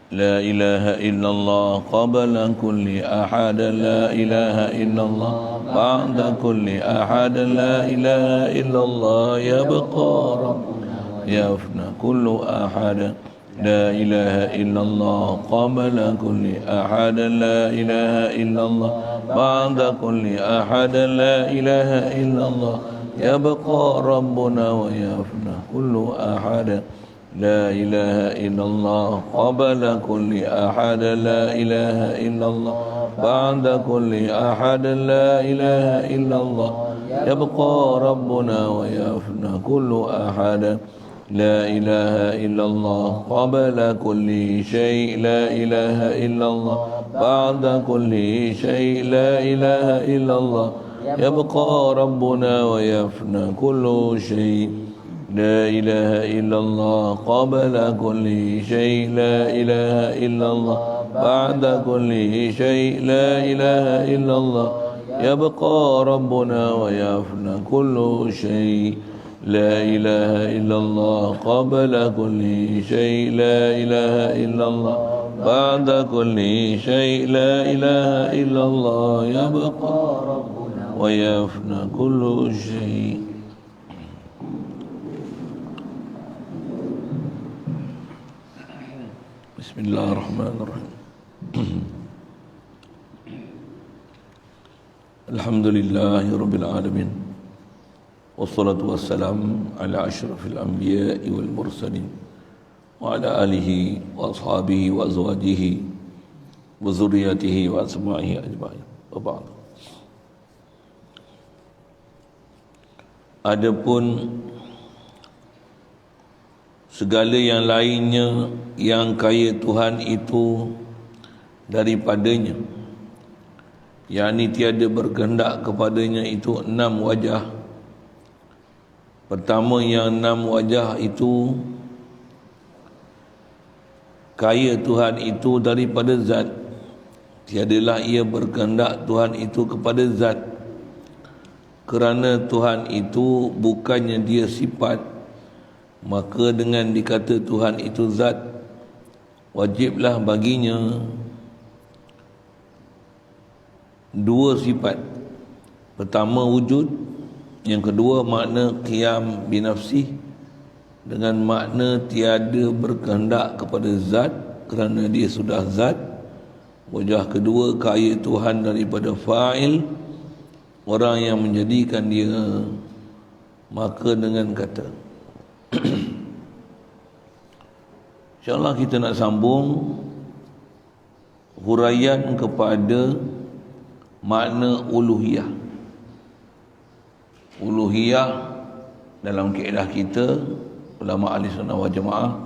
لا إله إلا الله قبل كل أحد لا إله إلا الله بعد كل أحد لا إله إلا الله يبقى ربنا يفنى كل أحد لا إله إلا الله قبل كل أحد لا إله إلا الله بعد كل أحد لا إله إلا الله يبقى ربنا ويفنى كل أحد لا إله إلا الله قبل كل أحد لا إله إلا الله بعد كل أحد لا إله إلا الله يبقى ربنا ويفنى كل أحد لا إله إلا الله قبل كل شيء لا إله إلا الله بعد كل شيء لا إله إلا الله يبقى ربنا ويفنى كل شيء لا إله إلا الله قبل كل شيء لا إله إلا الله بعد كل شيء لا إله إلا الله يبقى ربنا ويفنى كل شيء لا إله إلا الله قبل كل شيء لا إله إلا الله بعد كل شيء لا إله إلا الله يبقى ربنا ويفنى كل شيء. Bismillahirrahmanirrahim. Alhamdulillahirabbil alamin. Wassalatu wassalamu ala asyrafil anbiya'i wal mursalin wa ala alihi wa ashabihi wa azwajihi wa zurriyyatihi wa asma'ihi ajma'in. Wa ba'd. Adapun segala yang lainnya yang kaya Tuhan itu daripadanya, yakni tiada berkehendak kepadanya, itu 6 wajah. Pertama, yang 6 wajah itu kaya Tuhan itu daripada zat. Tiadalah ia berkehendak Tuhan itu kepada zat, kerana Tuhan itu bukannya dia sifat. Maka dengan dikata Tuhan itu zat, wajiblah baginya 2 sifat. Pertama wujud, yang kedua makna qiyam binafsih, dengan makna tiada berkehendak kepada zat kerana dia sudah zat. Wajah kedua, kaya Tuhan daripada fa'il, orang yang menjadikan dia. Maka dengan kata InsyaAllah kita nak sambung huraian kepada makna uluhiyah. Uluhiyah dalam kaedah kita, ulama ahli sunnah wal jamaah,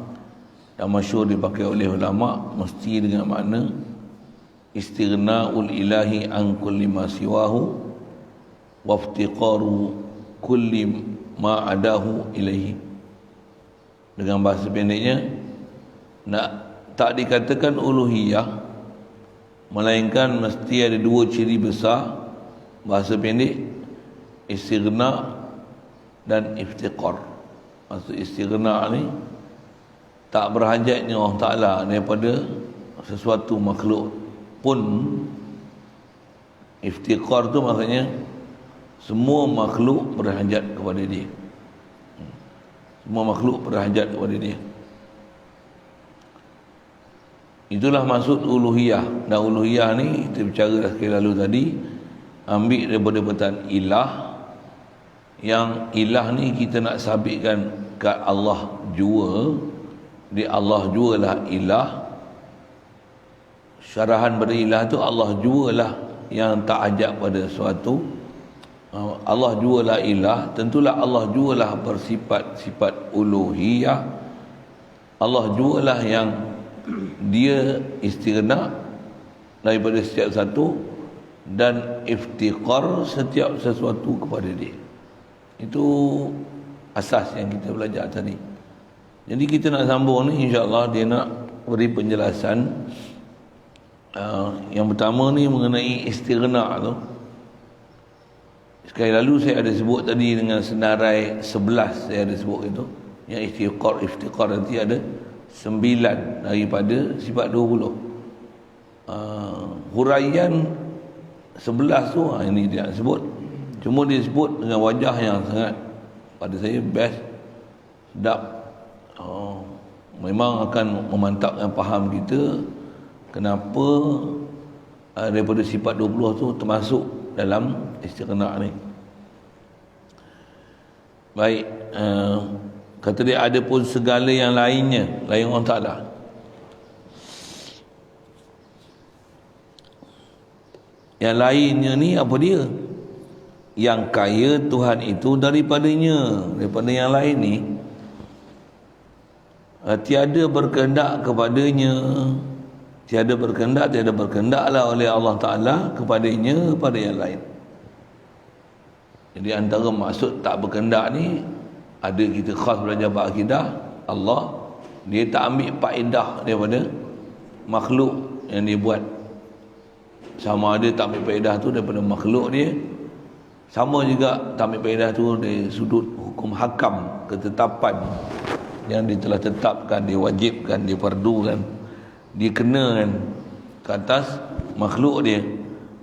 yang masyhur dipakai oleh ulama, mesti dengan makna istighna'ul ilahi an kulli ma siwahu wa iftiqaru kulli ma adahu ilaihi. Dengan bahasa pendeknya, tak dikatakan uluhiyah, melainkan mesti ada 2 ciri besar. Bahasa pendek, istighna dan iftiqar. Maksud istighna ni, tak berhajatnya Allah Ta'ala daripada sesuatu makhluk pun. Iftiqar tu maksudnya semua makhluk berhajat kepada dia. Semua makhluk berhajat kepada dia. Itulah maksud uluhiyah. Dan uluhiyah ni kita bicara dah sekali lalu tadi, ambil daripada perkataan ilah. Yang ilah ni kita nak sabitkan kat Allah jua. Di Allah jualah ilah. Syarahan pada ilah tu, Allah jualah yang tak ajak pada suatu. Allah jualah ilah, tentulah Allah jualah bersifat-sifat uluhiyah. Allah jualah yang dia istighna daripada setiap satu, dan iftiqar setiap sesuatu kepada dia. Itu asas yang kita belajar tadi. Jadi kita nak sambung ni, insya-Allah dia nak beri penjelasan. Yang pertama ni mengenai istighna tu. Sekali lalu saya ada sebut tadi dengan senarai 11, saya ada sebut itu. Yang iftiqar nanti ada 9 daripada sifat 20. Huraian 11 tu ini dia sebut. Cuma dia sebut dengan wajah yang sangat, pada saya best, sedap. Memang akan memantapkan faham kita kenapa daripada sifat 20 tu termasuk dalam istighna ni. Baik, kata dia ada pun segala yang lainnya, lain Allah Ta'ala. Yang lainnya ni apa dia? Yang kaya Tuhan itu daripadanya, daripada yang lain ni. Tiada berkehendak kepadanya, tiada berkehendaklah oleh Allah Ta'ala kepadanya pada yang lain. Jadi antara maksud tak berkehendak ni, ada kita khas belajar bab akidah, Allah dia tak ambil faedah daripada makhluk yang dia buat. Sama ada tak ambil faedah tu daripada makhluk dia, sama juga tak ambil faedah tu dari sudut hukum hakam, ketetapan yang dia telah tetapkan, diwajibkan, diperdukan, dikenakan ke atas makhluk dia.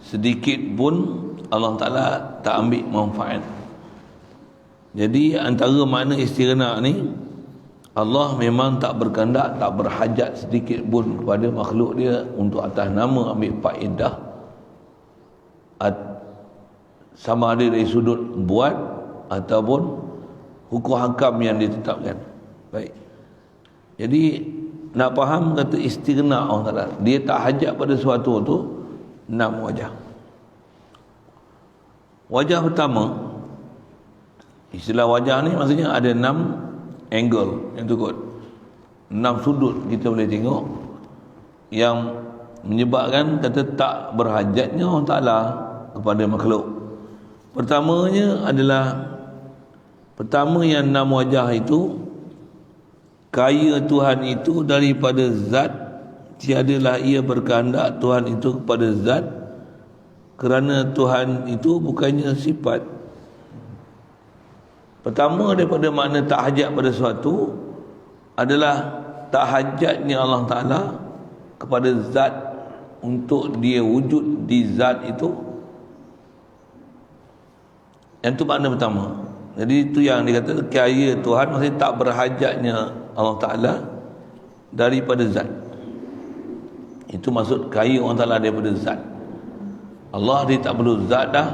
Sedikit pun Allah Ta'ala tak ambil manfaat. Jadi antara makna istighna ni, Allah memang tak berkehendak, tak berhajat sedikit pun kepada makhluk dia untuk atas nama ambil faedah, sama ada dari sudut buat ataupun hukum hakam yang ditetapkan. Baik. Jadi nak faham kata istighna Allah Ta'ala, dia tak hajat pada sesuatu tu, 6 wajah. Wajah pertama, istilah wajah ni maksudnya ada 6 angle yang tukut, 6 sudut kita boleh tengok yang menyebabkan kata tak berhajatnya Allah Ta'ala kepada makhluk. Pertamanya adalah, pertama yang 6 wajah itu, kaya Tuhan itu daripada zat, tiadalah ia berkehendak Tuhan itu kepada zat, kerana Tuhan itu bukannya sifat. Pertama daripada makna tak hajat pada sesuatu adalah tak hajatnya Allah Ta'ala kepada zat untuk dia wujud di zat itu. Yang itu makna pertama. Jadi itu yang dikatakan kaya Tuhan, maksudnya tak berhajatnya Allah Ta'ala daripada zat. Itu maksud kaya Allah Ta'ala daripada zat. Allah dia tak perlu zat dah,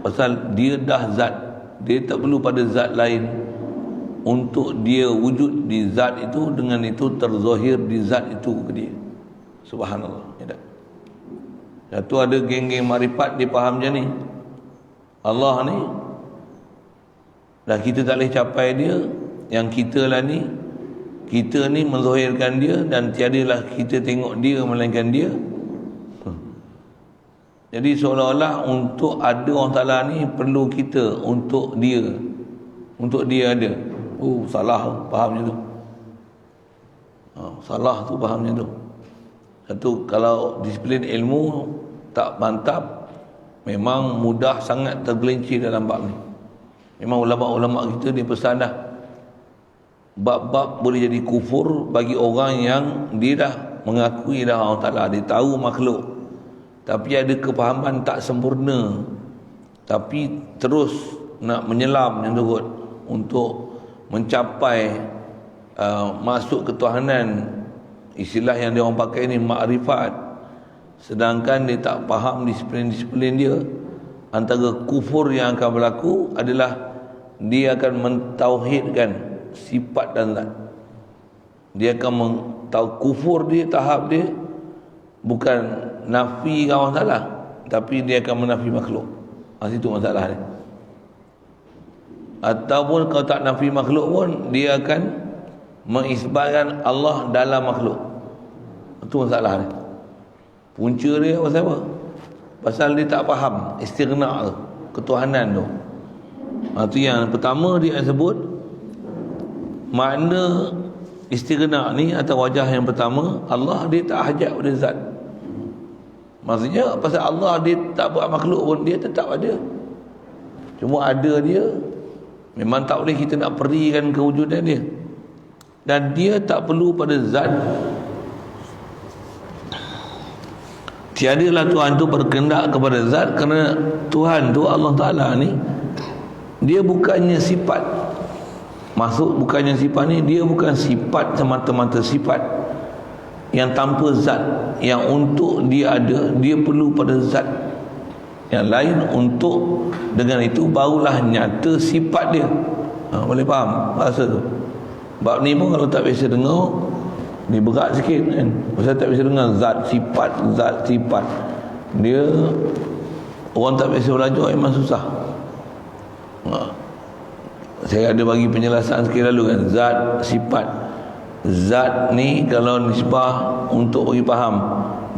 pasal dia dah zat. Dia tak perlu pada zat lain untuk dia wujud di zat itu, dengan itu terzahir di zat itu ke dia. Subhanallah. Ya tak? Satu ada geng-geng marifat dia faham macam ni. Allah ni dah kita tak boleh capai dia, yang kita lah ni, kita ni menzahirkan dia, dan tiadalah kita tengok dia melainkan dia. Jadi seolah-olah untuk ada Allah Ta'ala ni perlu kita untuk dia ada. Salah faham macam tu. Salah tu faham macam tu. Satu, kalau disiplin ilmu tak mantap, memang mudah sangat tergelincir dalam bab ni. Memang ulama-ulama kita dia pesan dah, bab-bab boleh jadi kufur bagi orang yang dia dah mengakui dah Allah Ta'ala, dia tahu makhluk, tapi ada kefahaman tak sempurna, tapi terus nak menyelam yang turut untuk mencapai masuk ketuhanan. Istilah yang dia orang pakai ni makrifat, sedangkan dia tak faham disiplin-disiplin dia. Antara kufur yang akan berlaku adalah dia akan mentauhidkan sifat dan zat. Dia akan kufur dia, tahap dia bukan nafi Allah Ta'ala, tapi dia akan menafi makhluk. Situ masalah dia. Ataupun kalau tak nafi makhluk pun, dia akan mengisbatkan Allah dalam makhluk. Itu masalah dia. Punca dia pasal apa? Pasal dia tak faham istighna tu, ketuhanan tu. Itu yang pertama dia sebut. Makna istighna ni atau wajah yang pertama, Allah dia tak hajat pada zat. Maksudnya pasal Allah dia tak buat makhluk pun, dia tetap ada. Cuma ada dia, memang tak boleh kita nak perikan kewujudan dia. dan dia tak perlu pada zat. Tiadalah Tuhan tu berkehendak kepada zat, kerana Tuhan tu, Allah Ta'ala ni, dia bukannya sifat. Maksud bukannya sifat ni, dia bukan sifat semata-mata sifat yang tanpa zat, yang untuk dia ada, dia perlu pada zat yang lain untuk, dengan itu barulah nyata sifat dia. Boleh faham bahasa tu? Bab ni pun kalau tak biasa dengar, ni berat sikit kan, pasal tak biasa dengar zat sifat, dia orang tak biasa belajar memang susah. Saya ada bagi penjelasan sekali lalu kan, zat sifat. Zat ni kalau nisbah untuk bagi faham,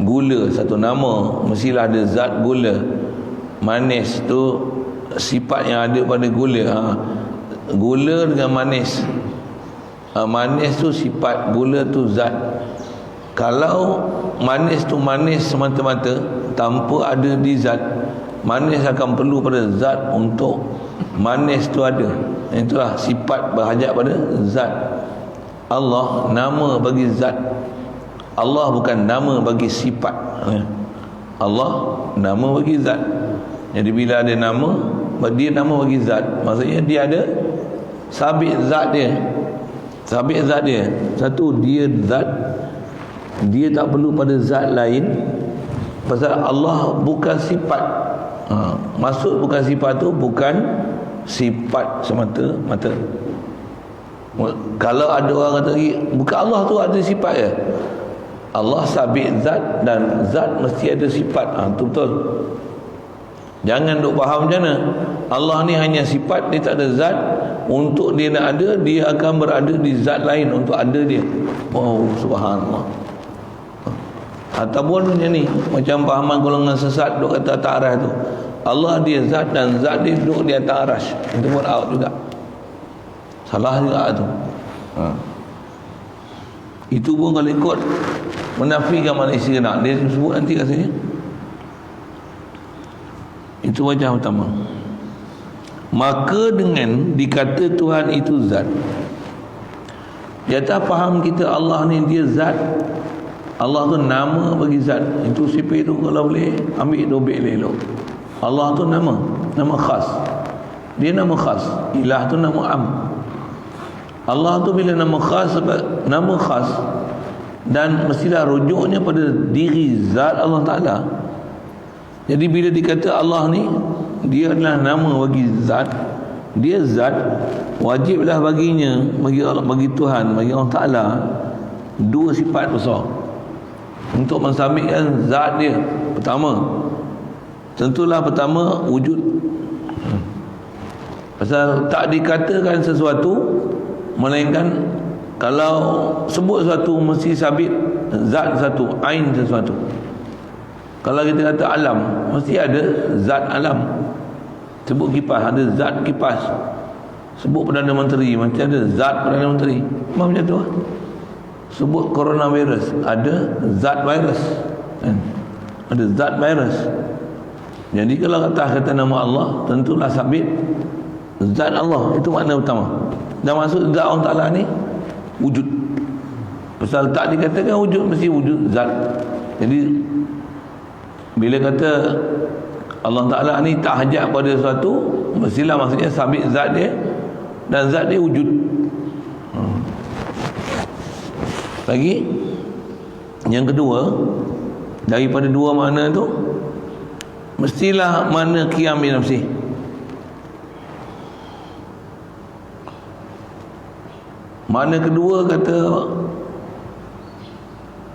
gula satu nama, mestilah ada zat gula. Manis tu sifat yang ada pada gula. Gula dengan manis, manis tu sifat, gula tu zat. Kalau manis tu manis semata-mata tanpa ada di zat, manis akan perlu pada zat untuk manis tu ada. Itulah sifat berhajat pada zat. Allah nama bagi zat, Allah bukan nama bagi sifat. Allah nama bagi zat. Jadi bila ada nama, dia nama bagi zat, maksudnya dia ada sabit zat dia. Sabit zat dia, satu, dia zat, dia tak perlu pada zat lain. Pasal Allah bukan sifat. Maksud bukan sifat tu bukan sifat semata-mata. Kalau ada orang kata lagi, bukan Allah tu ada sifat ya, Allah sabit zat, dan zat mesti ada sifat. Itu betul. Jangan duk faham macam mana Allah ni hanya sifat, dia tak ada zat. Untuk dia nak ada, dia akan berada di zat lain untuk ada dia. Oh, subhanallah. Ataupun macam ni, macam fahaman golongan sesat duk kata atas aras tu, Allah dia zat dan zat dia duduk di atas aras. Itu pun out juga, salah juga tu. Itu pun kalau ikut menafikan manusia nak, dia sebut nanti rasanya. Itu wajah utama. Maka dengan dikata Tuhan itu zat, di atas faham kita Allah ni dia zat, Allah tu nama bagi zat. Itu sifat tu kalau boleh ambil dobek elok. Allah tu nama khas. Dia nama khas. Ilah tu nama am. Allah tu bila nama khas, dan mestilah rujuknya pada diri zat Allah Ta'ala. Jadi bila dikata Allah ni dia adalah nama bagi zat, dia zat, wajiblah baginya, bagi Tuhan, bagi Allah Ta'ala, dua sifat besar untuk mensabitkan zat dia. Tentulah pertama wujud. Pasal tak dikatakan sesuatu, melainkan kalau sebut sesuatu mesti sabit zat satu, ain sesuatu. Kalau kita kata alam, mesti ada zat alam. Sebut kipas, ada zat kipas. Sebut Perdana Menteri, mesti ada zat Perdana Menteri. Macam tu lah. Sebut coronavirus, ada zat virus. Ada zat virus. Jadi kalau kata nama Allah, tentulah sabit zat Allah. Itu makna utama. Dan maksud zat Allah Ta'ala ni wujud. Pasal tak dikatakan wujud, mesti wujud zat. Jadi bila kata Allah Ta'ala ni tak hajat pada sesuatu, mestilah maksudnya sabit zat dia, dan zat dia wujud. Lagi yang kedua, daripada dua makna tu, mestilah makna qiyam bi nafsi. Makna kedua kata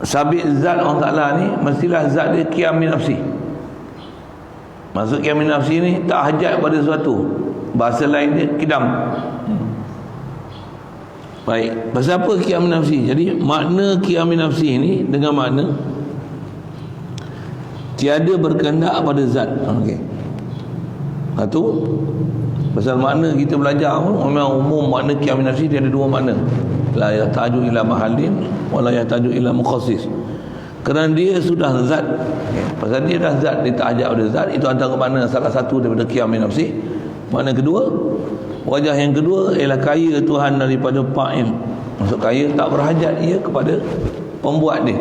sabit zat Allah Ta'ala ni, mestilah zat dia qiyam bi nafsi. Maksud qiyam bi nafsi ni tak hajat pada sesuatu. Bahasa lain dia qidam. Baik, pasal apa qiyam bi nafsi? Jadi makna qiyam bi nafsi ni dengan makna tiada berkehendak pada zat. Okey. Satu, pasal makna kita belajar memang umum makna qiyam bi nafsi dia ada dua makna. La yahtaju ila mahallin wa la yahtaju ila mukhassis. Kerana dia sudah zat. Okay. Pasal dia dah zat, dia tak hajat pada zat. Itu antara makna salah satu daripada qiyam bi nafsi. Makna kedua, wajah yang kedua ialah kaya Tuhan daripada fa'il. Maksud kaya tak berhajat ia kepada pembuat dia.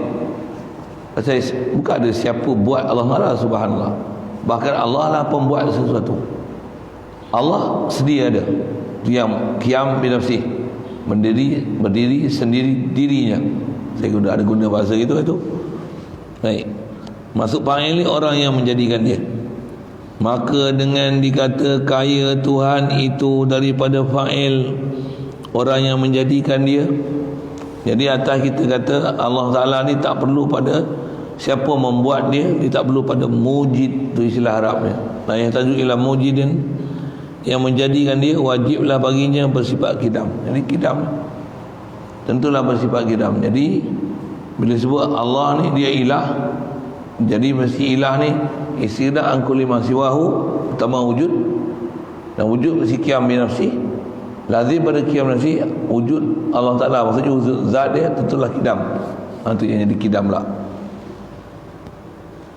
Pasal bukan ada siapa buat Allah Taala, subhanallah. Bahkan Allah lah pembuat sesuatu. Allah sedia ada. Qiyam bi nafsi. Berdiri sendiri dirinya. Saya guna bahasa itu. Baik. Masuk fa'il ni orang yang menjadikan dia. Maka dengan dikata kaya Tuhan itu daripada fa'il, orang yang menjadikan dia. Jadi atas kita kata Allah Ta'ala ni tak perlu pada siapa membuat dia tak perlu pada mujid, tu istilah Arabnya. Nah, yang tajuk ialah mujidin, yang menjadikan dia wajiblah baginya bersifat kidam. Jadi kidam tentulah bersifat kidam. Jadi bila sebut Allah ni dia ilah, jadi mesti ilah ni istira an kulli ma siwahu, pertama wujud, dan wujud mesti qiyam bi nafsi. Lazim pada qiyam nafsi wujud Allah Taala, maksudnya wujud zat dia tentulah kidam. Itu yang jadi kidam lah.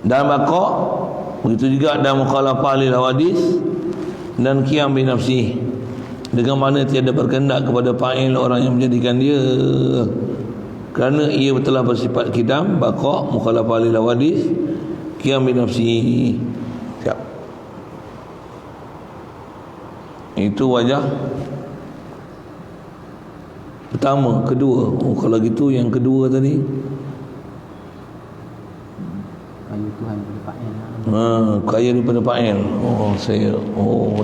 Dan baqa begitu juga, dan mukhalafah lil hawadis dan qiyam bi nafsi, dengan mana tiada berkehendak kepada fa'il orang yang menjadikan dia, kerana ia telah bersifat kidam, baqa, mukhalafah lil hawadis, qiyam bi nafsi. Siap. Itu wajah pertama. Kedua, kalau gitu yang kedua tadi kaya Tuhan daripada fa'il. Kaya daripada fa'il.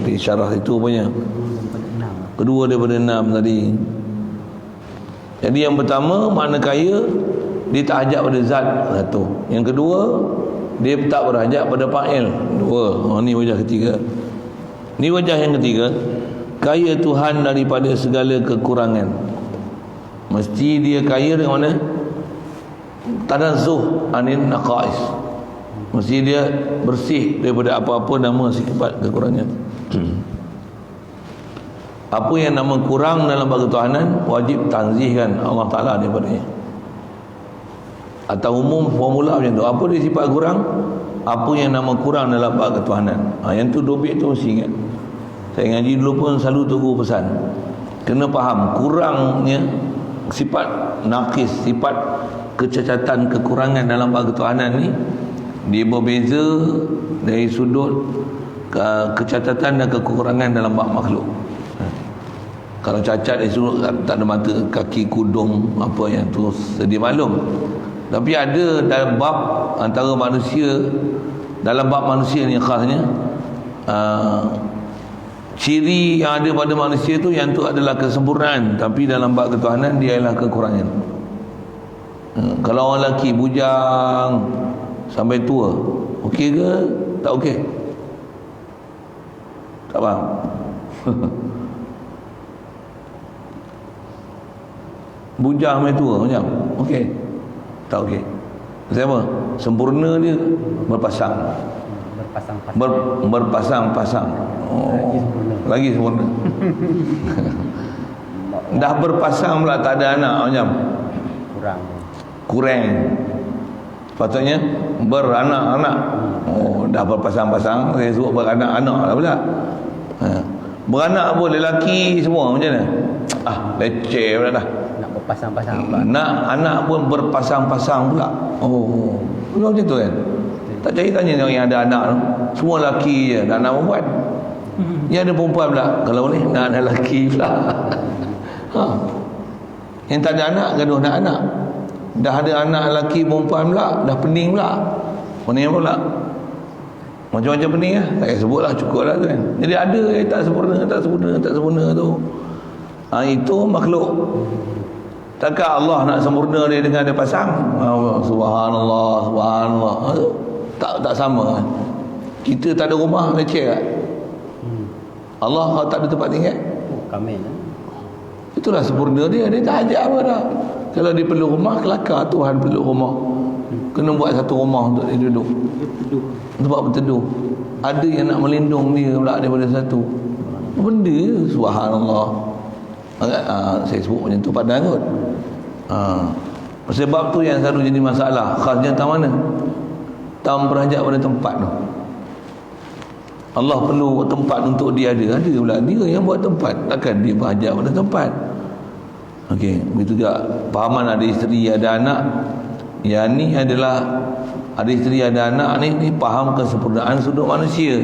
Di syarah itu punya kedua daripada 6 tadi. Jadi yang pertama, makna kaya dia tak hajat pada zat, satu. Yang kedua, dia tak berhajat pada fa'il, dua. Ni wajah ketiga. Ni wajah yang ketiga, kaya Tuhan daripada segala kekurangan. Mesti dia kaya dengan mana? Tanazzuh anil naqais. Mesti dia bersih daripada apa-apa nama sifat kekurangan. Apa yang nama kurang dalam bab ketuhanan, wajib tanzihkan Allah Ta'ala daripadanya. Atau umum formula macam tu. Apa dia sifat kurang, apa yang nama kurang dalam bab ketuhanan. Yang tu dobit tu mesti ingat. Saya ngaji dulu pun selalu tunggu pesan, kena faham kurangnya sifat naqis, sifat kecacatan, kekurangan dalam bab ketuhanan ni, dia berbeza dari sudut kecacatan dan kekurangan dalam bab makhluk. Kalau cacat dari sudut tak ada mata, kaki, kudung, apa yang tu sedia maklum. Tapi ada dalam bab antara manusia, dalam bab manusia ni khasnya, ciri yang ada pada manusia tu, yang tu adalah kesempurnaan, tapi dalam bab ketuhanan dia adalah kekurangan. Kalau orang lelaki bujang sampai tua, okey ke? Tak okey? Tak faham? Bujang sampai tua macam okey? Tak okey. Sebab apa? Sempurna dia berpasang. Berpasang-pasang. Lagi sempurna. Dah berpasang pula tak ada anak macam kurang. Patutnya beranak-anak. Dah berpasang-pasang, saya sebut beranak-anak lah pula. Beranak pun lelaki semua macam mana? Leceh pula dah. Nak berpasang-pasang pula. Nak anak pun berpasang-pasang pula. Macam tu kan? Tak cari tanya orang yang ada anak tu. Semua lelaki je, nak anak perempuan. Yang ada perempuan pula, kalau boleh nak anak lelaki pula. Yang tak ada anak, gaduh nak anak. Dah ada anak lelaki perempuan pula, dah pening pula. Pening pula. Macam-macam pening lah. Tak payah sebut lah, cukup lah tu kan. Jadi ada yang tak sempurna tu. Itu makhluk. Takkan Allah nak sempurna dia dengan dia pasang? Subhanallah. Tak sama. Kita tak ada rumah, leceh tak? Allah kalau tak ada tempat tinggal, kamil. Itulah sempurna dia. Dia tak ajak apa dah. Kalau dia perlu rumah, kelakar Tuhan perlu rumah. Kena buat satu rumah untuk dia duduk, tempat berteduh. Ada yang nak melindung dia pula daripada satu benda. Subhanallah. Saya sebut macam tu padan kot. Sebab tu yang selalu jadi masalah. Khasnya tak mana? Tak berhajat pada tempat tu. Allah perlu tempat untuk dia ada pula dia yang buat tempat. Takkan dia berhajat pada tempat? Okey, begitu juga pahaman ada isteri ada anak. Yang ni adalah ada isteri ada anak ni faham kesempurnaan sudut manusia.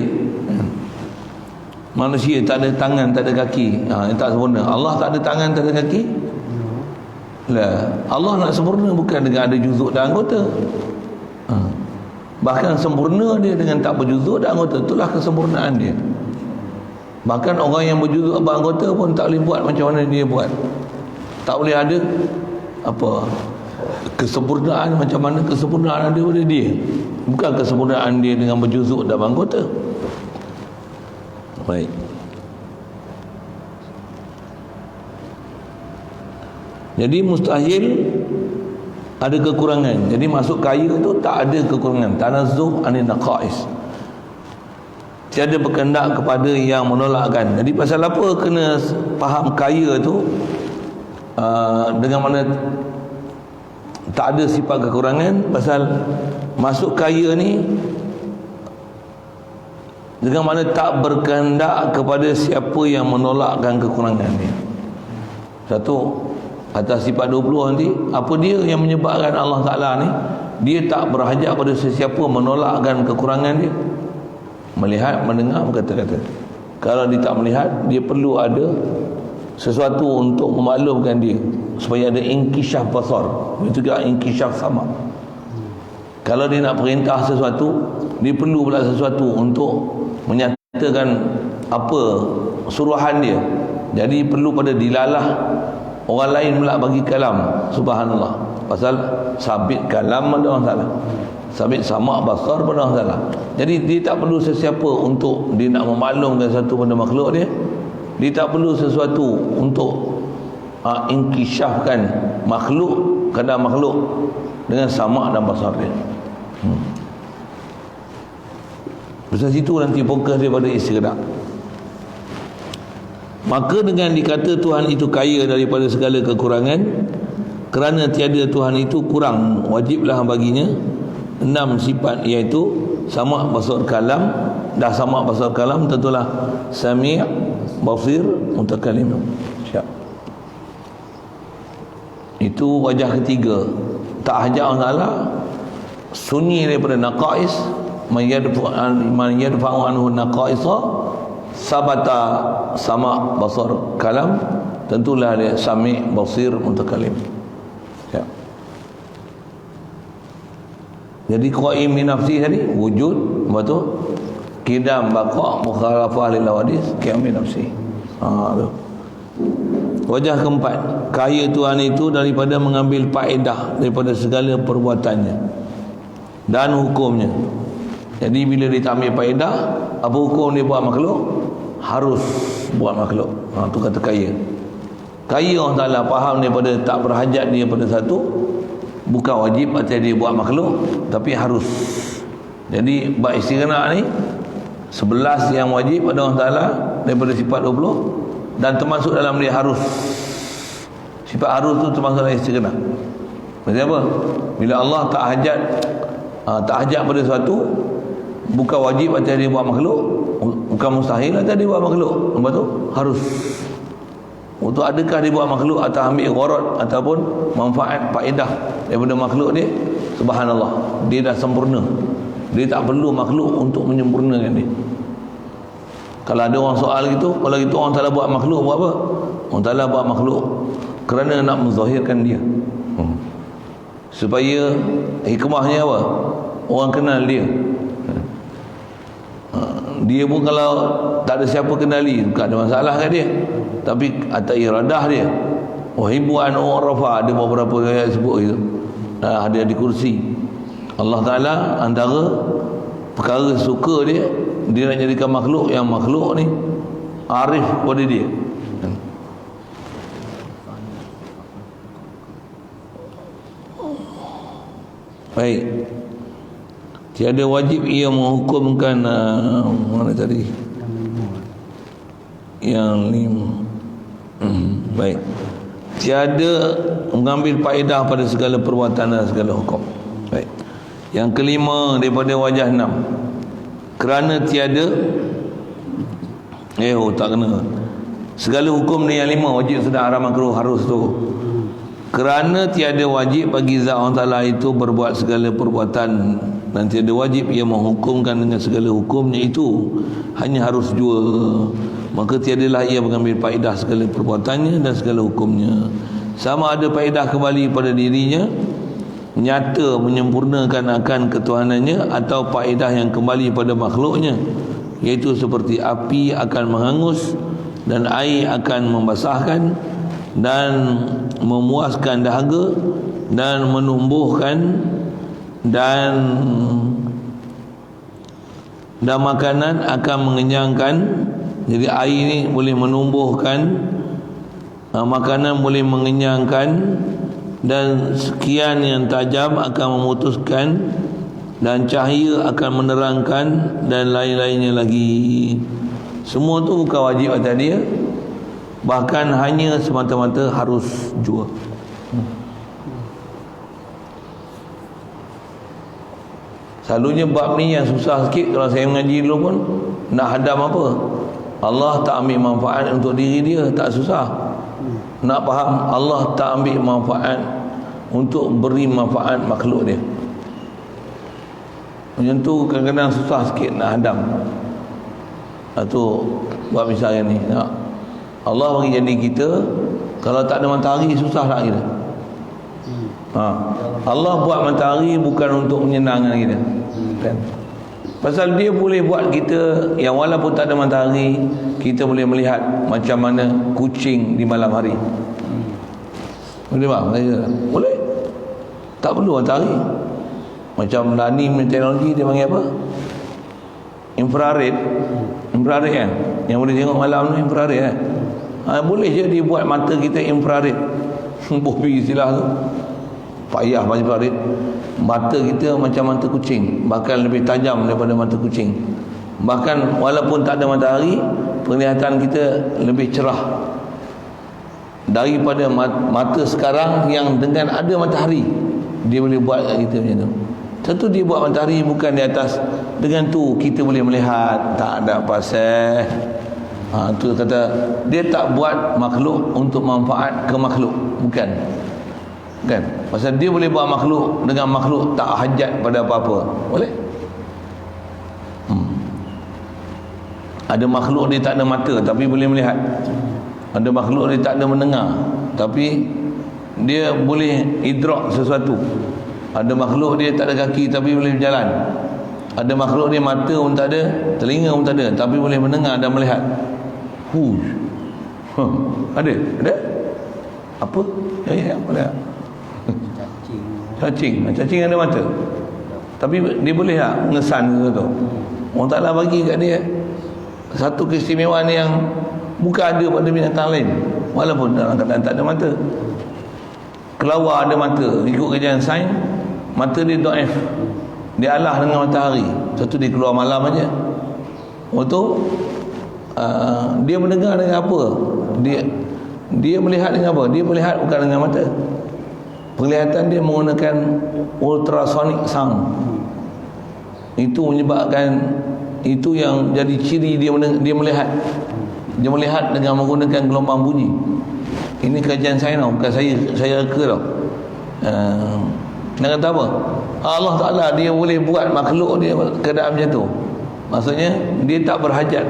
Manusia tak ada tangan, tak ada kaki. Tak sempurna. Allah tak ada tangan, tak ada kaki. Lah, Allah nak sempurna bukan dengan ada juzuk dan anggota. Bahkan sempurna dia dengan tak berjuzuk dan anggota. Itulah kesempurnaan dia. Bahkan orang yang berjuzuk beranggota pun tak boleh buat macam mana dia buat. Tak boleh ada apa kesempurnaan macam mana kesempurnaan ada pada dia. Bukan kesempurnaan dia dengan berjuzuk dan beranggota. Baik. Jadi mustahil ada kekurangan. Jadi masuk kaya tu tak ada kekurangan. Tanazzuh anin naqais. Tiada berkehendak kepada yang menolakkan. Jadi pasal apa kena faham kaya tu dengan mana tak ada sifat kekurangan? Pasal masuk kaya ni dengan mana tak berkehendak kepada siapa yang menolakkan kekurangan ni. Satu, atas sifat 20 nanti, apa dia yang menyebabkan Allah Ta'ala ni dia tak berhajat pada sesiapa menolakkan kekurangan dia? Melihat, mendengar, berkata-kata. Kalau dia tak melihat, dia perlu ada sesuatu untuk memaklumkan dia supaya ada inkishaf basar. Itu juga inkishaf sama. Kalau dia nak perintah sesuatu, dia perlu pula sesuatu untuk menyatakan apa suruhan dia. Jadi perlu pada dilalah orang lain pula bagi kalam. Subhanallah. Pasal sabit kalam ada orang salah, sabit sama basar pada orang salah. Jadi dia tak perlu sesiapa untuk dia nak memaklumkan satu benda makhluk dia. Dia tak perlu sesuatu untuk inkishafkan makhluk, keadaan makhluk dengan sama dan basar dia. Pasal situ nanti fokus daripada istighfar. Maka dengan dikata Tuhan itu kaya daripada segala kekurangan, kerana tiada Tuhan itu kurang, wajiblah baginya 6 sifat, iaitu sama basar kalam. Dah sama basar kalam, tentulah sami', basir, mutakallim. Siap. Itu wajah ketiga. Tak hajat Allah Ta'ala sunyi daripada naqais. Man yadfa'u anhu naqaisa sabata sama basar kalam, tentulah dia sami', basir, mutakallim. Ya. Jadi qaim min nafsi tadi wujud, betul? Qidam, baqa', mukhalafah lil hawadis, qiyam min nafsi. Tu. Wajah keempat, kaya Tuhan itu daripada mengambil faedah daripada segala perbuatannya dan hukumnya. Jadi bila dia tak ambil faedah, apa hukum dia buat makhluk? Harus buat makhluk. Tu kata kaya. Kaya Allah Ta'ala faham daripada tak berhajat dia pada satu, bukan wajib atas dia buat makhluk, tapi harus. Jadi bab istighna ni 11 yang wajib pada Allah Ta'ala daripada sifat 20, dan termasuk dalam dia harus. Sifat harus tu termasuk dalam istighna. Maksudnya apa? Bila Allah tak hajat pada sesuatu, bukan wajib atas dia buat makhluk, bukan mustahil atas dia buat makhluk. Lepas tu harus. Untuk adakah dia buat makhluk atau ambil gharad ataupun manfaat faedah daripada makhluk dia? Subhanallah, dia dah sempurna. Dia tak perlu makhluk untuk menyempurnakan dia. Kalau ada orang soal gitu, kalau gitu orang Ta'ala buat makhluk buat apa? Allah Ta'ala buat makhluk kerana nak menzahirkan dia, supaya hikmahnya apa? Orang kenal dia. Dia pun kalau tak ada siapa kenali, bukan ada masalah kat dia, tapi atas iradah dia. Wahibuan orang rafa, ada beberapa ayat sebut itu. Ada di kursi. Allah Ta'ala antara perkara suka dia, dia nak jadikan makhluk yang makhluk ni arif pada dia. Baik. Tiada wajib ia menghukumkan mana tadi? Yang 5. Baik. Tiada mengambil faedah pada segala perbuatan dan segala hukum. Baik. Yang kelima daripada wajah 6. Kerana tiada tak kena. Segala hukum ni yang 5 wajib, sedang, haram, makruh, harus tu. Kerana tiada wajib bagi zat Allah Ta'ala itu berbuat segala perbuatan, dan tiada wajib ia menghukumkan dengan segala hukumnya itu, hanya harus jua, maka tiadalah ia mengambil faedah segala perbuatannya dan segala hukumnya. Sama ada faedah kembali pada dirinya, nyata menyempurnakan akan ketuhanannya, atau faedah yang kembali pada makhluknya, iaitu seperti api akan menghangus dan air akan membasahkan dan memuaskan dahaga dan menumbuhkan, dan makanan akan mengenyangkan. Jadi air ni boleh menumbuhkan, makanan boleh mengenyangkan, dan sekian yang tajam akan memutuskan, dan cahaya akan menerangkan, dan lain-lainnya lagi. Semua tu bukan wajib atas dia, bahkan hanya semata-mata harus jua. Selalunya bab ni yang susah sikit. Kalau saya mengaji dulu pun, nak hadam apa, Allah tak ambil manfaat untuk diri dia, tak susah. Nak faham Allah tak ambil manfaat untuk beri manfaat makhluk dia, macam tu kadang-kadang susah sikit nak hadam. Tu buat misalnya ni, Allah bagi jadi kita, kalau tak ada matahari susah tak kita? Allah buat matahari bukan untuk menyenangkan kita, kan? Pasal dia boleh buat kita yang walaupun tak ada matahari, kita boleh melihat macam mana kucing di malam hari. Boleh bang? Boleh. Tak perlu matahari. Macam Lani teknologi dia panggil apa? Infrared. Infrared kan? Yang boleh tengok malam tu infrared kan? Boleh je dia buat mata kita infrared. Bobi istilah tu. Payah macam infrared. Mata kita macam mata kucing, bahkan lebih tajam daripada mata kucing. Bahkan walaupun tak ada matahari, penglihatan kita lebih cerah daripada mata sekarang yang dengan ada matahari. Dia boleh buat kat kita macam tu. Tentu dia buat matahari bukan di atas, dengan tu kita boleh melihat, tak ada pasal. Tu kata dia tak buat makhluk untuk manfaat ke makhluk, bukan, kan? Pasal dia boleh buat makhluk, dengan makhluk tak hajat pada apa-apa. Boleh? Ada makhluk dia tak ada mata tapi boleh melihat. Ada makhluk dia tak ada mendengar tapi dia boleh idrak sesuatu. Ada makhluk dia tak ada kaki tapi boleh berjalan. Ada makhluk dia mata pun tak ada, telinga pun tak ada, tapi boleh mendengar dan melihat. Ada? Apa? Apa dia? Cacing ada mata, tapi dia boleh tak mengesan sesuatu? Orang Ta'ala bagi kat dia satu keistimewaan yang bukan ada pada binatang lain, walaupun dalam keadaan tak ada mata. Kelawar ada mata, ikut kajian sains mata dia dhaif, dia alah dengan matahari. Satu dia keluar malam aja. Dia mendengar dengan apa? Dia melihat dengan apa? Dia melihat bukan dengan mata. Penglihatan dia menggunakan ultrasonic sound. Itu menyebabkan, itu yang jadi ciri dia melihat. Dia melihat dengan menggunakan gelombang bunyi. Ini kajian saya tau, bukan saya reka tau. Nak kata apa? Allah Ta'ala dia boleh buat makhluk dia keadaan macam tu. Maksudnya dia tak berhajat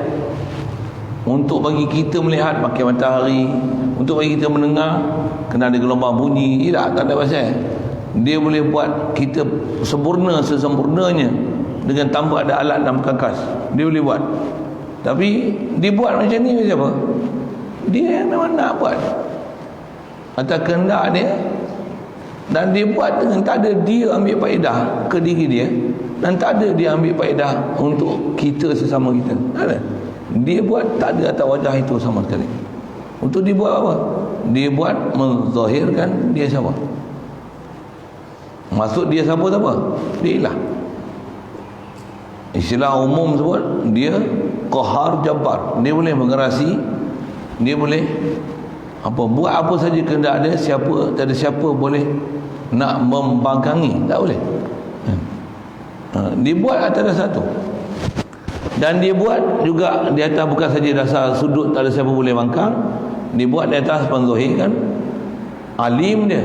untuk bagi kita melihat pakai matahari, untuk bagi kita mendengar kena ada gelombang bunyi. Tak ada pasal. Dia boleh buat kita sempurna sesempurnanya dengan tanpa ada alat dan perkakas. Dia boleh buat. Tapi dia buat macam ni macam apa? Dia memang nak buat atas kehendak dia, dan dia buat dengan tak ada dia ambil faedah ke diri dia, dan tak ada dia ambil faedah untuk kita sesama kita. Tak ada. Dia buat tak ada atas wajah itu sama sekali. Untuk dia buat apa? Dia buat menzahirkan dia siapa. Maksud dia siapa tu apa? Dia ilah. Istilah umum sebut dia qahar jabbar. Dia boleh mengerasi, dia boleh buat apa saja kehendak dia. Tak ada siapa boleh nak membangkangi, tak boleh. Dia buat atas satu. Dan dia buat juga di atas bukan saja dasar sudut tak ada siapa boleh bangkang. Dia buat di atas penzahirkan Alim dia.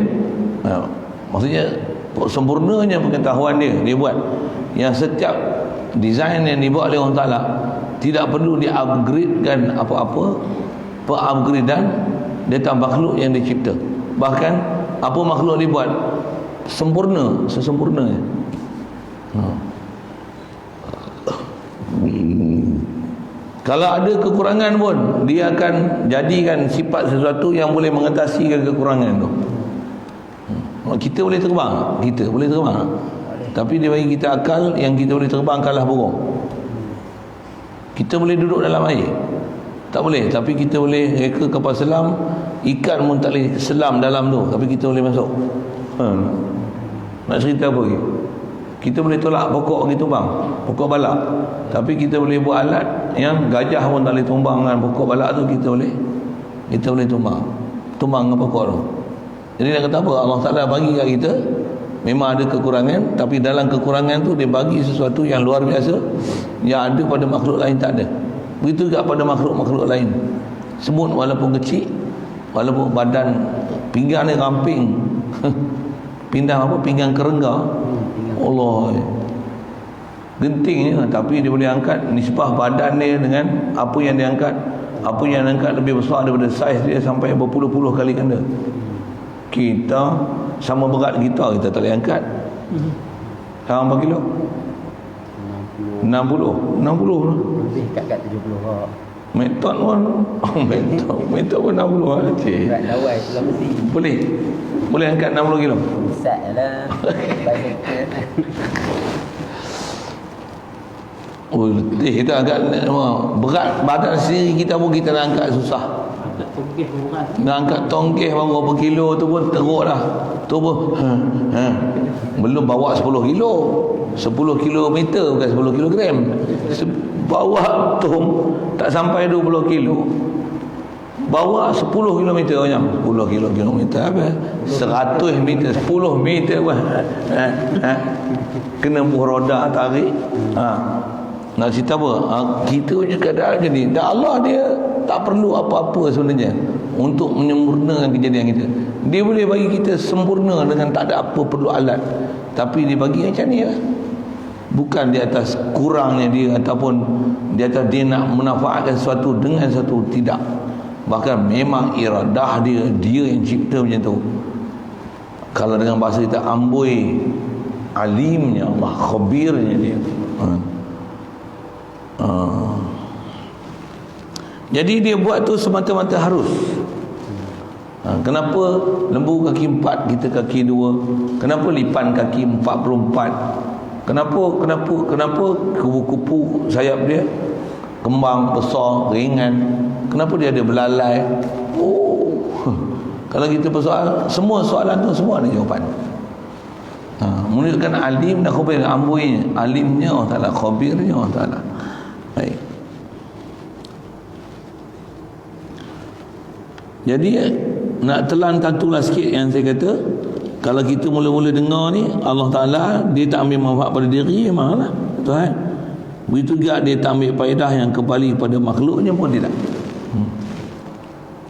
Maksudnya sempurnanya pengetahuan dia buat. Yang setiap design yang dibuat oleh Allah Ta'ala tidak perlu di-upgradekan apa-apa, per-upgradean data makhluk yang dicipta. Bahkan apa makhluk dibuat sempurna, sesempurnanya. Kalau ada kekurangan pun, dia akan jadikan sifat sesuatu yang boleh mengatasi kekurangan tu. Kita boleh terbang, kita boleh terbang, tapi dia bagi kita akal yang kita boleh terbang kalah burung. Kita boleh duduk dalam air, tak boleh, tapi kita boleh reka kapal selam. Ikan pun tak boleh selam dalam tu, tapi kita boleh masuk. Nak cerita apa lagi? Kita boleh tolak pokok gitu bang, pokok balak, tapi kita boleh buat alat yang gajah pun tak boleh tumbang dengan pokok balak tu. Kita boleh tumbang dengan pokok tu. Jadi nak kata apa? Allah Ta'ala bagi kat kita memang ada kekurangan, tapi dalam kekurangan tu dia bagi sesuatu yang luar biasa yang ada pada makhluk lain tak ada. Begitu juga pada makhluk-makhluk lain. Semut walaupun kecil, walaupun badan pinggang dia ramping pinggang kerengga, Allah gentingnya, tapi dia boleh angkat nisbah badan dia dengan apa yang dia angkat. Apa yang dia angkat lebih besar daripada saiz dia sampai berpuluh-puluh kali ganda. Kita sama berat kita tak boleh angkat. Sekarang berapa kilo? 60 lebih kat 70 metot pun metot pun 60 cik. berat dawai pulang mesti boleh angkat 60 kilo. besar lah baik. Oh letih kita agak berat badan sendiri kita pun kita nak angkat susah. Nak angkat tongkeh baru berapa kilo tu pun teruk dah. Tu pun belum bawa 10 kilo, 10 kilometer bukan 10 kilogram. Bawa tong tak sampai 20 kilo, bawa 10 kilometer banyak. 10 kilometer apa? 100 meter, 10 meter pun kena buah roda tarik. Nak cerita apa? Kita punya keadaan macam ni. Dan Allah dia tak perlu apa-apa sebenarnya untuk menyempurnakan kejadian kita. Dia boleh bagi kita sempurna dengan tak ada apa perlu alat, tapi dia bagi macam ni lah. Bukan di atas kurangnya dia ataupun di atas dia nak menafaatkan sesuatu dengan sesuatu, tidak. Bahkan memang iradah dia yang cipta macam tu. Kalau dengan bahasa kita amboi, alimnya Allah, khabirnya dia. Jadi dia buat tu semata-mata harus. Kenapa lembu kaki 4 kita kaki 2? Kenapa lipan kaki 44? Kenapa kupu-kupu sayap dia kembang besar ringan? Kenapa dia ada belalai? Kalau kita bersoal, semua soalan tu semua ada jawapan. Menunjukkan alim dan khabir, ambuinya alimnya Allah Ta'ala, khabirnya Allah Ta'ala. Baik. Jadi nak telan tantulah sikit yang saya kata, kalau kita mula-mula dengar ni, Allah Ta'ala dia tak ambil manfaat pada diri memang lah Tuhan. Begitu juga dia tak ambil faedah yang kembali pada makhluknya pun tidak.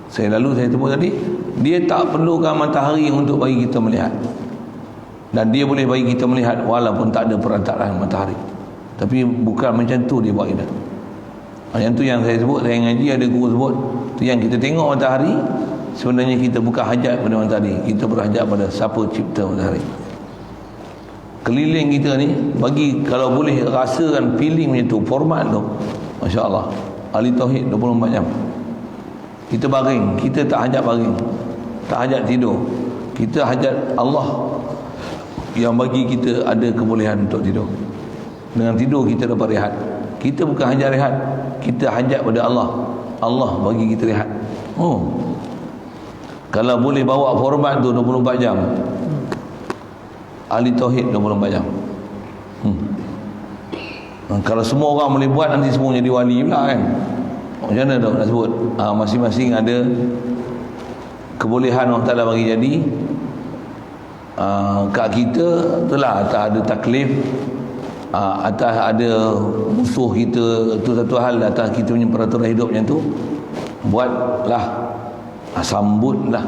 Saya sebut tadi, dia tak perlukan matahari untuk bagi kita melihat, dan dia boleh bagi kita melihat walaupun tak ada perantaraan matahari. Tapi bukan macam tu dia buat kita. Yang tu yang saya sebut, saya ngaji ada guru sebut tu, yang kita tengok matahari sebenarnya kita bukan hajat pada matahari, kita berhajat pada siapa cipta matahari. Keliling kita ni bagi, kalau boleh rasakan feeling macam tu, format tu, Masya Allah. Ahli Tauhid 24 jam. Kita baring, kita tak hajat baring, tak hajat tidur. Kita hajat Allah yang bagi kita ada kebolehan untuk tidur. Dengan tidur kita dapat rehat. Kita bukan hajat rehat, kita hajat pada Allah. Allah bagi kita rehat. Kalau boleh bawa format tu 24 jam, ahli tauhid 24 jam. Kalau semua orang boleh buat, nanti semua jadi wali pula kan. Macam mana tu nak sebut? Masing-masing ada kebolehan Allah Ta'ala bagi jadi. Kat kita itulah, atas ada taklif, atas ada musuh kita, itu satu hal. Atas kita punya peraturan hidup macam tu, buatlah, sambutlah.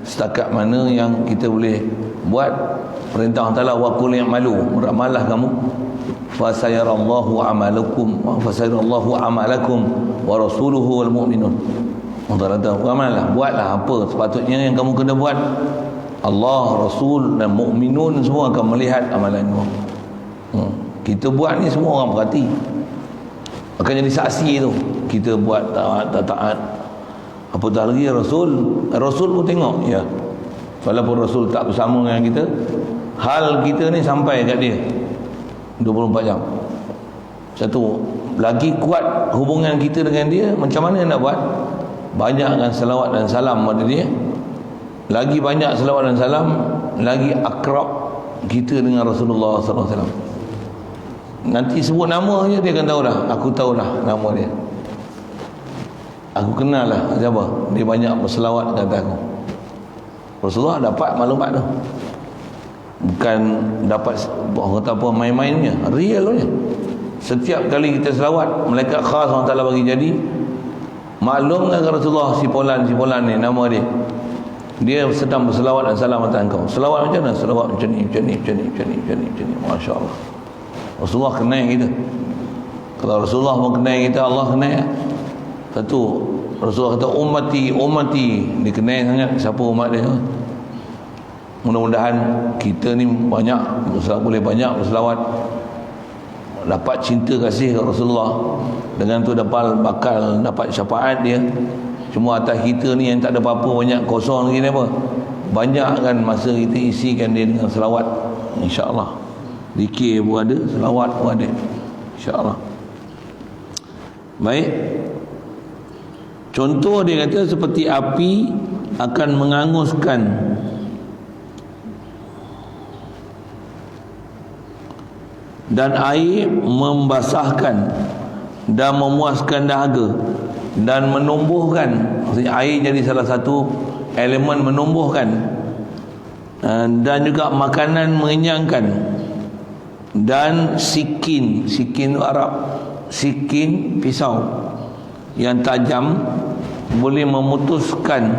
setakat mana yang kita boleh buat. Perintah Allah Ta'ala, wa qul i'malu, beramallah kamu, fasayarallahu amalakum wa rasuluhu wal mu'minun. Allah Ta'ala beramallah, buatlah apa sepatutnya yang kamu kena buat. Allah, Rasul dan mukminun semua akan melihat amalan kamu. Kita buat ni semua orang perhati, akan jadi saksi tu. Kita buat taat, tak taat. Apatah lagi Rasul pun tengok, ya. Walaupun Rasul tak bersama dengan kita, hal kita ni sampai kat dia 24 jam. Satu, lagi kuat hubungan kita dengan dia, macam mana nak buat? Banyakkan selawat dan salam pada dia. Lagi banyak selawat dan salam, lagi akrab kita dengan Rasulullah SAW. Nanti sebut nama je, dia akan tahu dah. Aku tahu dah nama dia, aku kenal lah siapa. Dia banyak berselawat kata aku. Rasulullah dapat maklumat tu, bukan dapat orang kata apa main-mainnya, realnya. Setiap kali kita selawat, malaikat khas Allah Ta'ala bagi jadi maklum dengan Rasulullah, si Polan ni nama dia sedang berselawat dan salam atas engkau. Selawat macam mana? Selawat macam ni. Masya Allah. Rasulullah kenal kita. Kalau Rasulullah pun kenal kita, Allah kenal. Satu, Rasulullah kata ummati, dia kenal sangat siapa umat dia. Mudah-mudahan kita ni boleh banyak berselawat, dapat cinta kasih kat Rasulullah. Dengan tu bakal dapat syafaat dia. Cuma atas kita ni yang tak ada apa-apa, banyak kosong lagi ni apa, banyakkan masa kita isikan dia dengan selawat, insya-Allah. Zikir pun ada, selawat pun ada, insya-Allah. Baik. Contoh dia kata seperti api akan menganguskan dan air membasahkan dan memuaskan dahaga dan menumbuhkan. Maksudnya air jadi salah satu elemen menumbuhkan, dan juga makanan mengenyangkan. Dan sikin tu Arab, sikin pisau yang tajam boleh memutuskan.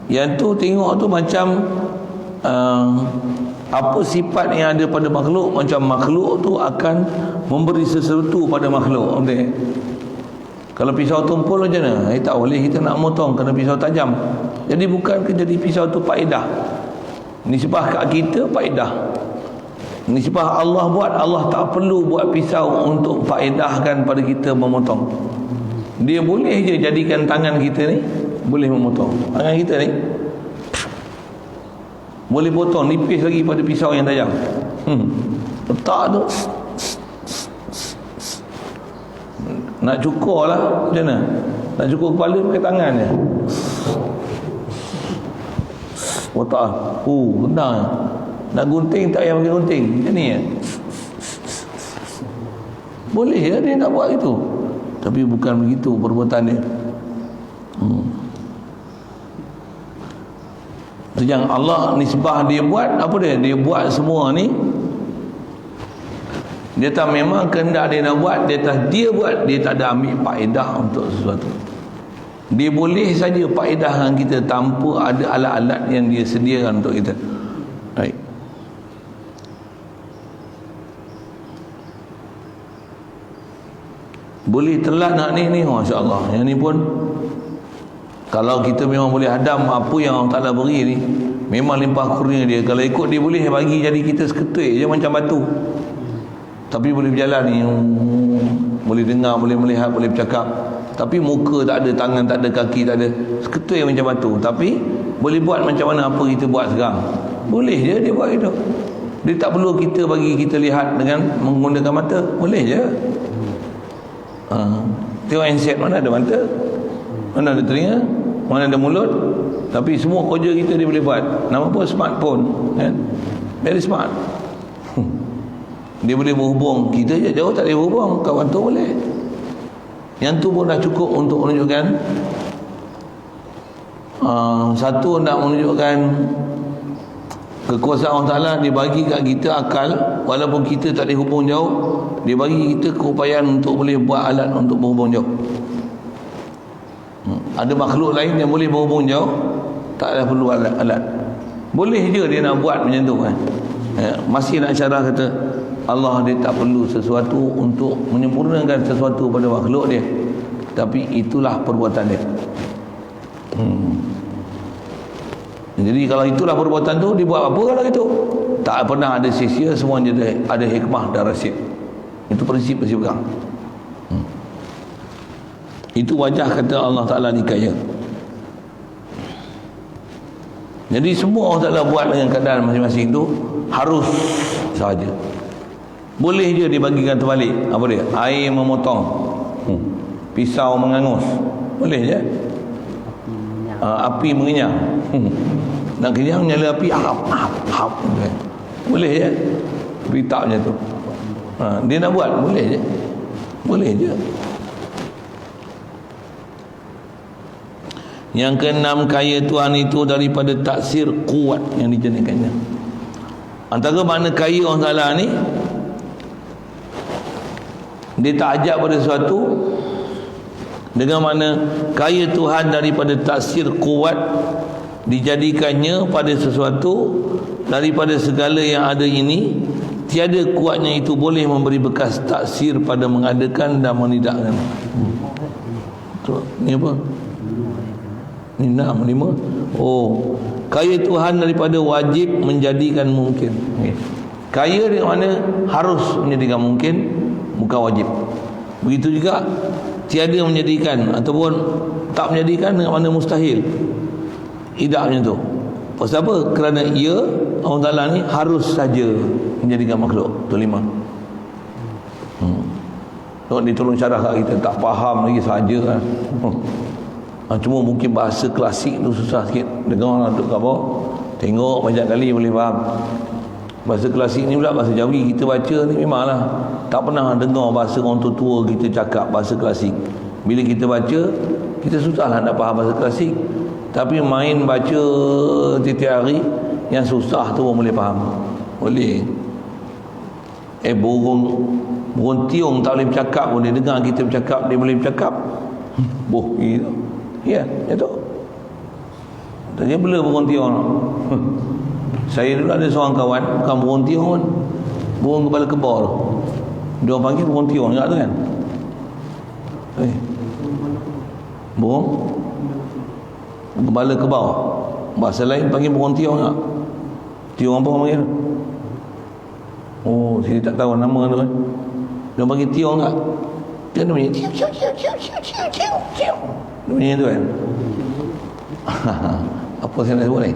Yang tu tengok tu macam apa sifat yang ada pada makhluk, macam makhluk tu akan memberi sesuatu pada makhluk. Kalau pisau tumpul macam mana? Tak boleh kita nak motong, kena pisau tajam. Jadi bukan ke jadi pisau tu faedah. Nisbah kat kita faedah. Nisbah Allah buat, Allah tak perlu buat pisau untuk faedahkan pada kita memotong. Dia boleh je jadikan tangan kita ni boleh memotong. Tangan kita ni boleh potong nipis lagi pada pisau yang tajam. Letak tu nak cukur lah, macam mana? Nak cukur kepala pakai tangan je. Letak rendah. Nak gunting tak payah pakai gunting, macam ni ya. Boleh ya dia nak buat itu, tapi bukan begitu perbuatan dia. Yang Allah nisbah dia buat apa dia? Dia buat semua ni, dia tak memang kehendak dia nak buat, dia buat, dia tak ada ambil faedah untuk sesuatu. Dia boleh saja faedahkan kita tanpa ada alat-alat yang dia sediakan untuk kita. Baik. Boleh telah nak ni masya-Allah. Yang ni pun kalau kita memang boleh hadam apa yang Allah Ta'ala beri ni, memang limpah kurnia dia. Kalau ikut dia boleh bagi jadi kita seketui je macam batu, tapi boleh berjalan ni, boleh dengar, boleh melihat, boleh bercakap, tapi muka tak ada, tangan tak ada, kaki tak ada, seketui macam batu. Tapi boleh buat macam mana apa kita buat sekarang. Boleh je dia buat itu. Dia tak perlu kita bagi kita lihat dengan menggunakan mata. Boleh je. Tengok handset, mana ada mata, mana ada telinga, mana ada mulut, tapi semua kerja kita dia boleh buat. Nama apa? Smartphone, kan? Very smart. Dia boleh berhubung kita je, jauh tak boleh berhubung, kawan tu boleh. Yang tu pun dah cukup untuk menunjukkan satu, nak menunjukkan kekuasaan Allah Ta'ala. Dia bagi kat kita akal, walaupun kita tak boleh hubung jauh, dia bagi kita keupayaan untuk boleh buat alat untuk berhubung jauh. Ada makhluk lain yang boleh berhubung jauh, Tak ada perlu alat-alat. Boleh je dia nak buat macam tu kan. Masih nak syarah kata Allah dia tak perlu sesuatu untuk menyempurnakan sesuatu pada makhluk dia, tapi itulah perbuatan dia. Jadi kalau itulah perbuatan tu, dibuat apa kalau itu? Tak pernah ada sia-sia, semuanya ada hikmah dan rasyid. Itu prinsip mesti pegang. Itu wajah kata Allah Ta'ala ni kaya. Jadi semua Allah Ta'ala buat dengan keadaan masing-masing tu harus sahaja. Boleh je dibagikan terbalik. Apa dia? Air memotong, pisau mengangus. Boleh je. Api mengenyang. Nak kenyang nyala api, boleh je. Berita macam tu. Dia nak buat, boleh je. Boleh je. Yang keenam, kaya Tuhan itu daripada taksir kuat yang dijadikannya. Antara makna kaya Allah Ta'ala ni, dia tak ajak pada sesuatu. Dengan mana kaya Tuhan daripada taksir kuat, dijadikannya pada sesuatu daripada segala yang ada ini, tiada kuatnya itu boleh memberi bekas taksir pada mengadakan dan menidakkan. Ni apa? Ni 6, 5. Oh, kaya Tuhan daripada wajib menjadikan mungkin. Kaya di mana harus menjadikan mungkin, bukan wajib. Begitu juga tiada menjadikan ataupun tak menjadikan dengan mana mustahil. Tidak macam tu. Pasal apa? Kerana ia, Allah Ta'ala ni harus saja menjadikan makhluk. Itu 5. Tengok dia tolong syarah kat kita, tak faham lagi saja kan. Cuma mungkin bahasa klasik tu susah sikit. Dengar lah duduk kat bawah, tengok banyak kali boleh faham. Bahasa klasik ni pula bahasa Jawi kita baca ni memanglah tak pernah dengar bahasa orang tua kita cakap bahasa klasik. Bila kita baca, kita susahlah nak faham bahasa klasik. Tapi main baca tiap hari, yang susah tu orang boleh faham. Boleh. Burung tiung tak boleh bercakap pun, dia dengar kita bercakap, dia boleh bercakap. Boh gitu. Ya, itu. Dia bela burung tiung. Saya dulu ada seorang kawan, bukan burung tiung pun, burung kepala kebal tu. Dia orang panggil burung tiung juga tu kan. Burung kepala kebal. Bahasa lain panggil burung tiung juga. Tiung apa orang panggil? Oh, saya tak tahu nama tu kan. Dia orang panggil tiung juga. Dia bunyi tiung. Dia bunyi tu kan. Apa saya nak sebut ni?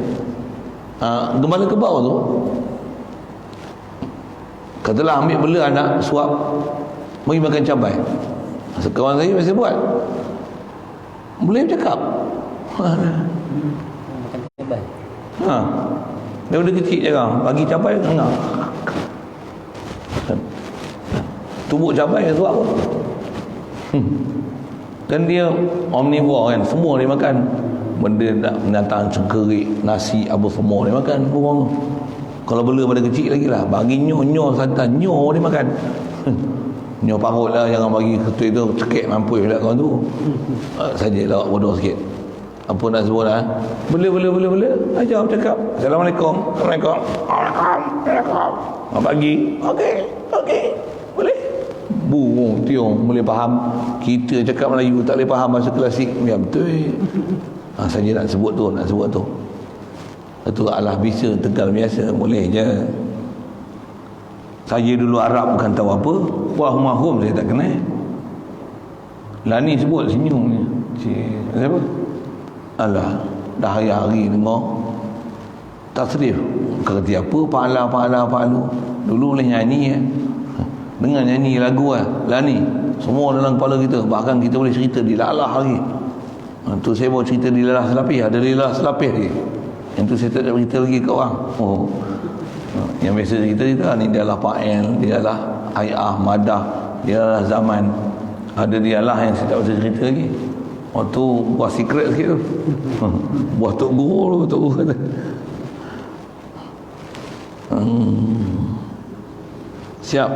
Gembala kebau tu, katalah ambil bela anak, suap, bagi makan cabai. Kawan saya biasa buat, boleh bercakap. Daripada kecil je bagi cabai, enggak. Tumbuk cabai, suap pun. Dan dia omnivore kan, semua dia makan. Benda nak binatang cengkerik, nasi, apa semua dia makan burung tu. Kalau bela pada kecil lagi lah, bagi nyo santan, nyo dia makan. Nyo parut lah, jangan bagi ketua tu cekik mampu lah kawan tu. Saja lawak bodoh sikit. Apa nak sebut lah, bela ajar bercakap. Assalamualaikum. Bagi okey boleh. Burung tiung boleh faham. Kita cakap Melayu tak boleh faham bahasa klasik. Ya betul. Saja nak sebut tu. Itu Allah bisa, Tegal biasa, boleh je. Saya dulu Arab bukan tahu apa, wahum saya tak kenal. Lani sebut senyum ni. Siapa? Alah, dah hari-hari dengar tasrif kerti apa, pahala. Dulu boleh nyanyi dengar nyanyi lagu Lani, semua dalam kepala kita. Bahkan kita boleh cerita dilalah lagi. Tu saya bawa cerita dilalah selapih. Ada dilalah selapih lagi. Yang tu saya tak ada cerita lagi ke orang. Yang biasa cerita ni dialah Pa'el, dialah Ayah, Madah, dialah Zaman. Ada dialah yang saya tak bisa cerita lagi. Tu buah secret sikit tu. Buah Tok Guru tu, Tok Guru kata. Siap.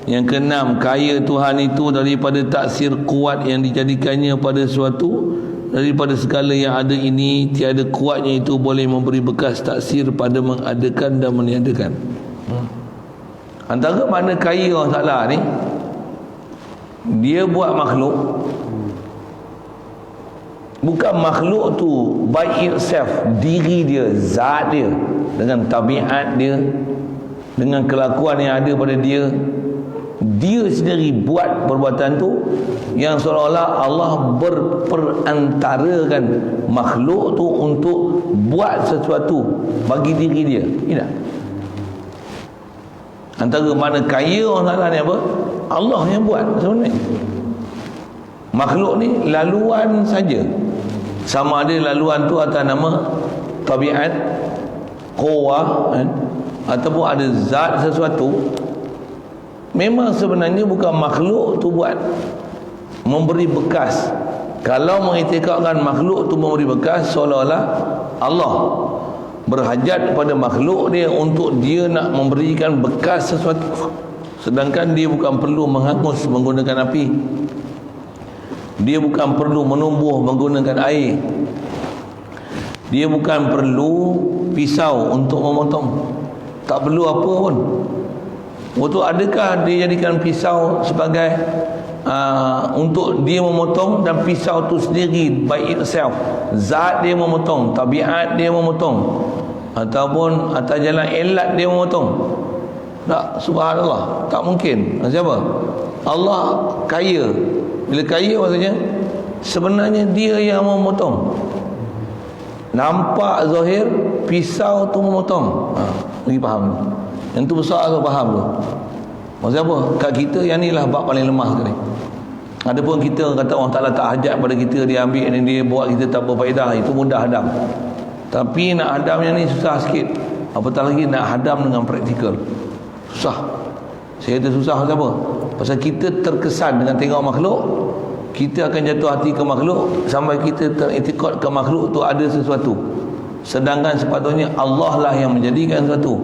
Yang keenam, kaya Tuhan itu daripada taksir kuat yang dijadikannya pada suatu daripada segala yang ada ini, tiada kuatnya itu boleh memberi bekas taksir pada mengadakan dan meniadakan. Antara mana kaya orang Ta'ala ni, dia buat makhluk, bukan makhluk tu by itself, diri dia, zat dia, dengan tabiat dia, dengan kelakuan yang ada pada dia, dia sendiri buat perbuatan tu, yang seolah-olah Allah berperantarakan makhluk tu untuk buat sesuatu bagi diri dia. Tidak. Antara mana kaya orang Ta'ala ni apa? Allah yang buat sebenarnya. Makhluk ni laluan saja. Sama ada laluan tu atas nama tabiat, quwah, ataupun ada zat sesuatu. Memang sebenarnya bukan makhluk tu buat, memberi bekas. Kalau mengiktikadkan makhluk tu memberi bekas, seolah-olah Allah berhajat pada makhluk dia untuk dia nak memberikan bekas sesuatu, sedangkan dia bukan perlu menghangus menggunakan api, dia bukan perlu menumbuh menggunakan air, dia bukan perlu pisau untuk memotong, tak perlu apa pun. Untuk adakah dia jadikan pisau sebagai untuk dia memotong, dan pisau tu sendiri by itself, zat dia memotong, tabiat dia memotong, ataupun atas jalan elat dia memotong? Tak, subhanallah, tak mungkin. Siapa? Allah kaya. Bila kaya maksudnya sebenarnya dia yang memotong. Nampak zahir pisau tu memotong. Lagi faham. Yang tu besar tu faham tu. Maksud apa? Kat kita yang ni lah bab paling lemah sekali. Adapun kita kata orang Ta'ala tak hajat pada kita, dia ambil dan dia buat kita tak berfaedah, itu mudah hadam. Tapi nak hadam yang ni susah sikit. Apatah lagi nak hadam dengan praktikal. Susah. Saya kata susah pasal apa? Pasal kita terkesan dengan tengok makhluk, kita akan jatuh hati ke makhluk sampai kita teriktikad ke makhluk tu ada sesuatu, sedangkan sepatutnya Allah lah yang menjadikan sesuatu.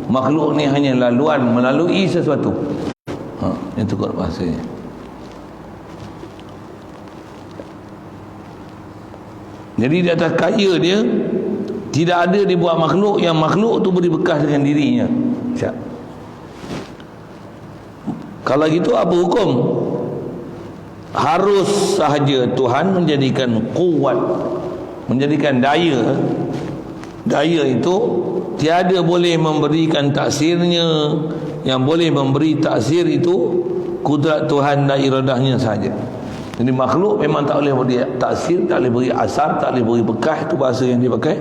Makhluk ni hanya laluan melalui sesuatu. Itu kot bahasanya. Jadi di atas kaya dia, tidak ada dia buat makhluk yang makhluk tu beri bekas dengan dirinya. Siap. Kalau gitu apa hukum? Harus sahaja Tuhan menjadikan kuat, menjadikan daya. Daya itu tiada boleh memberikan taksirnya. Yang boleh memberi taksir itu kudrat Tuhan dan iradahnya sahaja. Jadi makhluk memang tak boleh beri taksir, tak boleh beri asar, tak boleh beri bekas. Itu bahasa yang dia pakai.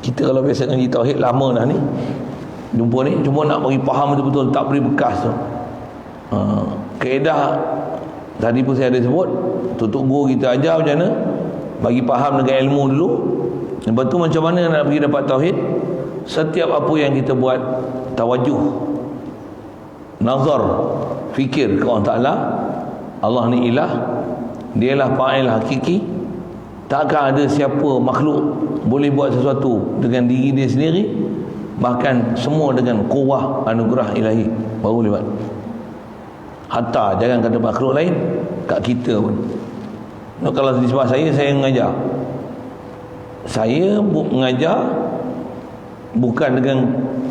Kita kalau biasa ngaji tauhid lama dah ni, jumpa ni, cuma nak bagi faham betul-betul, tak beri bekas tu. Kaedah tadi pun saya ada sebut, tutup guru kita ajar macam mana bagi faham dengan ilmu dulu. Lepas tu macam mana nak pergi dapat tauhid. Setiap apa yang kita buat, tawajuh, nazar, fikir ke Allah Ta'ala, Allah ni ilah, dialah fa'il hakiki. Takkan ada siapa makhluk boleh buat sesuatu dengan diri dia sendiri, bahkan semua dengan kuwah anugerah ilahi baru boleh buat. Hatta jangan kata makhluk lain, kat kita pun. Kalau di sebab saya mengajar, saya mengajar bukan dengan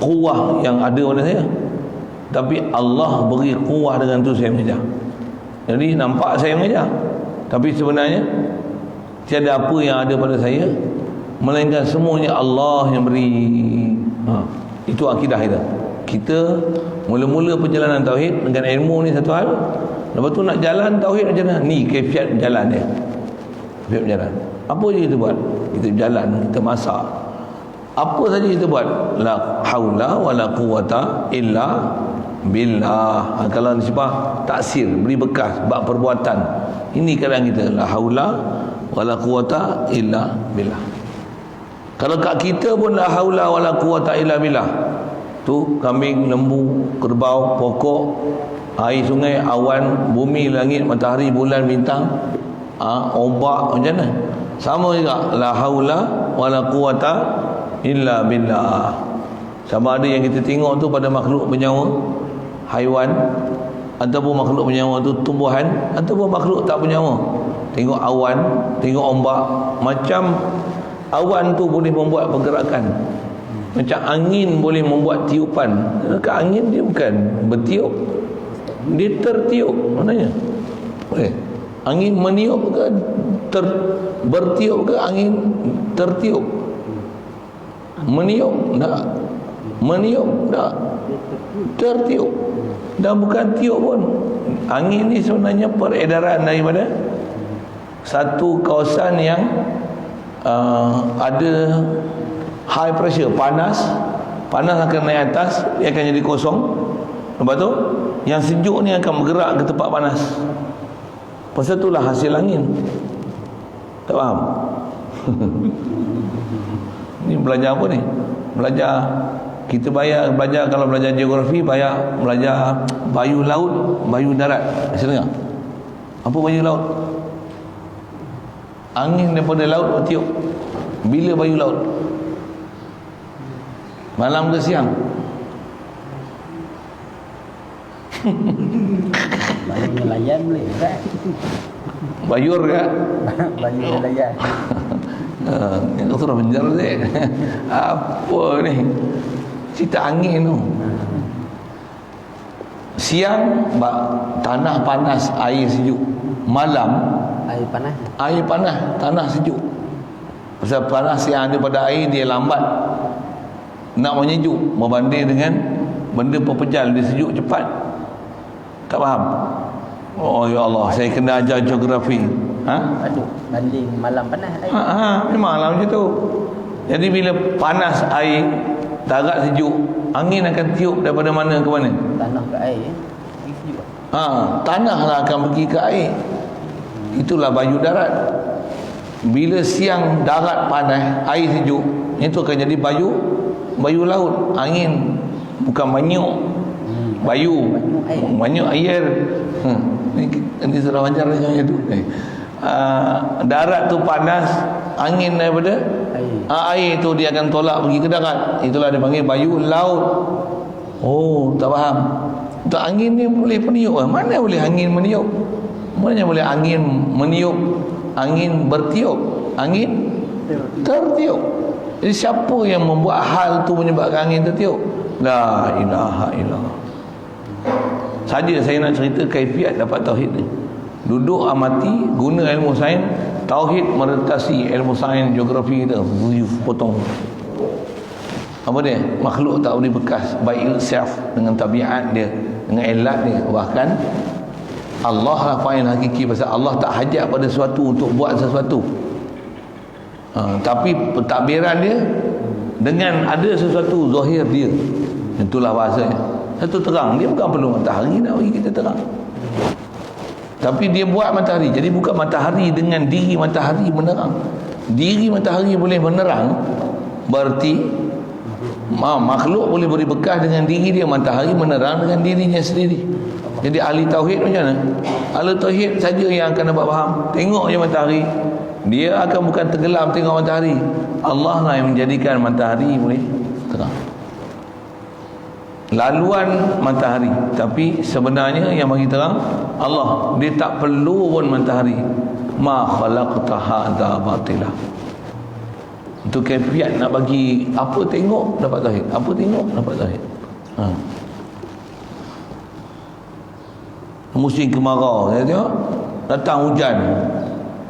kuwah yang ada pada saya, tapi Allah beri kuwah dengan tu saya mengajar. Jadi nampak saya mengajar, tapi sebenarnya tiada apa yang ada pada saya, melainkan semuanya Allah yang beri. Itu akidah kita. Kita mula-mula perjalanan tauhid dengan ilmu ni satu hal. Lepas tu nak jalan tauhid macam mana? Ni kaifiat jalan dia. Kaifiat berjalan. Apa je kita buat? Kita jalan, kita masak. Apa saja kita buat? La haula wala quwata illa billah. Kalau nisbah taksir, beri bekas bab perbuatan. Ini kadang kita la haula wala quwata illa billah. Kalau kat kita pun la haula wala quwata illa billah. Tu kambing, lembu, kerbau, pokok, air sungai, awan, bumi, langit, matahari, bulan, bintang, ombak, macam mana? Sama juga, la haula wala quwata illa billah. Sama ada yang kita tengok tu pada makhluk bernyawa, haiwan, ataupun makhluk bernyawa tu tumbuhan ataupun makhluk tak bernyawa. Tengok awan, tengok ombak, macam awan tu boleh membuat pergerakan, macam angin boleh membuat tiupan. Dekat angin dia bukan bertiup, dia tertiup. Maknanya boleh angin meniup ke bertiup ke angin tertiup? Meniup tak, meniup tak, tertiup. Dan bukan tiup pun. Angin ni sebenarnya peredaran daripada satu kawasan yang ada high pressure, panas akan naik atas, dia akan jadi kosong. Lepas tu yang sejuk ni akan bergerak ke tempat panas. Pasal itulah hasil angin. Tak faham? Ni belajar apa ni? Belajar, kita belajar kalau belajar geografi, belajar bayu laut, bayu darat. Saya dengar. Apa bayu laut? Angin daripada laut bertiup. Bila bayu laut? Malam ke siang? Bayu nelayan boleh tak? Bayur ke? Bayu nelayan. Yang surah menjar ni. Apa ni? Cerita angin tu. Siang tanah panas, air sejuk. Malam Air panas. air panas, tanah sejuk. Pasal panas yang ada pada air dia lambat nak menyejuk berbanding dengan benda pepejal, dia sejuk cepat. Tak faham? Oh ya Allah, saya kena ajar geografi. Aduh, banding malam panas air. Memanglah macam tu. Jadi bila panas air, darat sejuk, angin akan tiup daripada mana ke mana? Tanah ke air. Sejuk. Tanah lah akan pergi ke air. Itulah bayu darat. Bila siang darat panas, air sejuk, itu akan jadi bayu laut. Angin, bukan manyuk. Bayu, manyuk air. Ini surah wajar macam itu. Darat tu panas, angin daripada air tu dia akan tolak pergi ke darat. Itulah dia panggil bayu laut. Oh, tak faham. Tak, angin ni boleh meniup. Mana boleh angin meniup? Mana boleh angin meniup? Angin bertiup, angin tertiup. Jadi siapa yang membuat hal tu menyebabkan angin tertiup? La ilaha illallah. Saja saya nak cerita kaifiat dapat tauhid ni. Duduk amati, guna ilmu sains, tauhid meretasi ilmu sains geografi kita. Potong. Apa dia? Makhluk tak boleh bekas by itself, dengan tabiat dia, dengan elat dia. Bahkan Allah lah fa'il hakiki, pasal Allah tak hajat pada sesuatu untuk buat sesuatu. Tapi pentadbiran dia dengan ada sesuatu zahir dia. Itulah bahasanya. Satu terang, dia bukan perlu matahari nak bagi kita terang. Tapi dia buat matahari. Jadi bukan matahari dengan diri matahari menerang. Diri matahari boleh menerang, berarti makhluk boleh beri bekas dengan diri dia. Matahari menerang dengan dirinya sendiri. Jadi ahli tauhid macam mana? Ahli tauhid saja yang akan dapat faham. Tengok je matahari, dia akan bukan tenggelam tengok matahari. Allah lah yang menjadikan matahari boleh terang. Laluan matahari, tapi sebenarnya yang bagi terang Allah. Dia tak perlu pun matahari. Ma khalaqta hadza batila. Itu kaifiat nak bagi apa tengok dapat tauhid, apa tengok dapat tauhid. Musim kemarau, saya tengok datang hujan,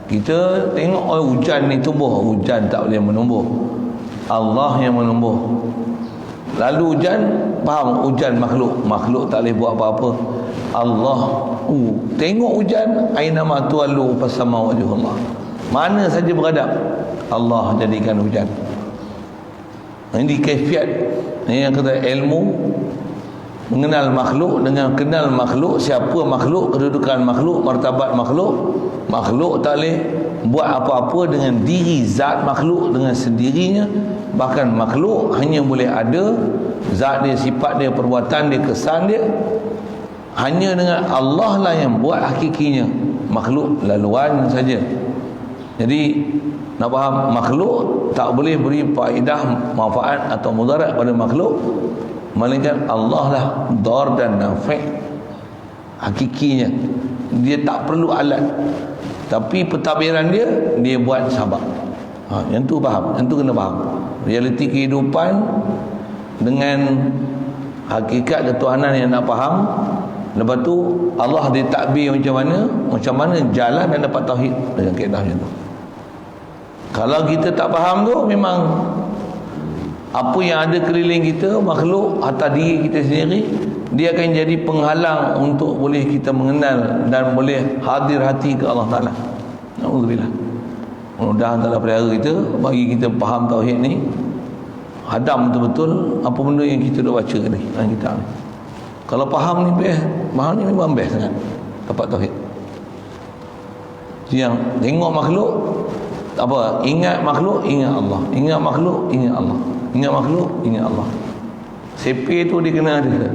kita tengok hujan ni tumbuh. Hujan tak boleh menumbuh, Allah yang menumbuh. Lalu hujan, faham, hujan makhluk tak boleh buat apa-apa. Allah tengok hujan, ainama tuwallu fasamma wajhullah, mana saja beradab Allah jadikan hujan. Ini kaifiat. Ini yang kata ilmu mengenal makhluk, dengan kenal makhluk, siapa makhluk, kedudukan makhluk, martabat makhluk. Makhluk tak boleh buat apa-apa dengan diri zat makhluk dengan sendirinya. Bahkan makhluk hanya boleh ada zat dia, sifat dia, perbuatan dia, kesan dia hanya dengan Allah lah yang buat hakikinya. Makhluk laluan saja. Jadi nak faham, makhluk tak boleh beri faedah, manfaat atau mudarat pada makhluk, melainkan Allah lah dar dan nafi'. hakikinya. Dia tak perlu alat, tapi pentadbiran dia buat sabab. Yang tu faham, yang tu kena faham. Realiti kehidupan dengan hakikat ketuhanan yang nak faham. Lepas tu Allah ditakbir macam mana jalan dan dapat tauhid dengan kaedah macam tu. Kalau kita tak faham tu, memang apa yang ada keliling kita, makhluk atau diri kita sendiri, dia akan jadi penghalang untuk boleh kita mengenal dan boleh hadir hati ke Allah Ta'ala. Na'udzubillah. Mudah-mudahan Allah pelihara kita, bagi kita faham tauhid ni, hadam betul-betul apa benda yang kita dah baca ni dalam kitab ni. Kalau faham ni best, faham ni memang best sangat dapat tauhid. Yang tengok makhluk apa, ingat makhluk, ingat Allah. Ingat makhluk, ingat Allah. Ingat makhluk, ingat Allah. CP tu dia kena ada.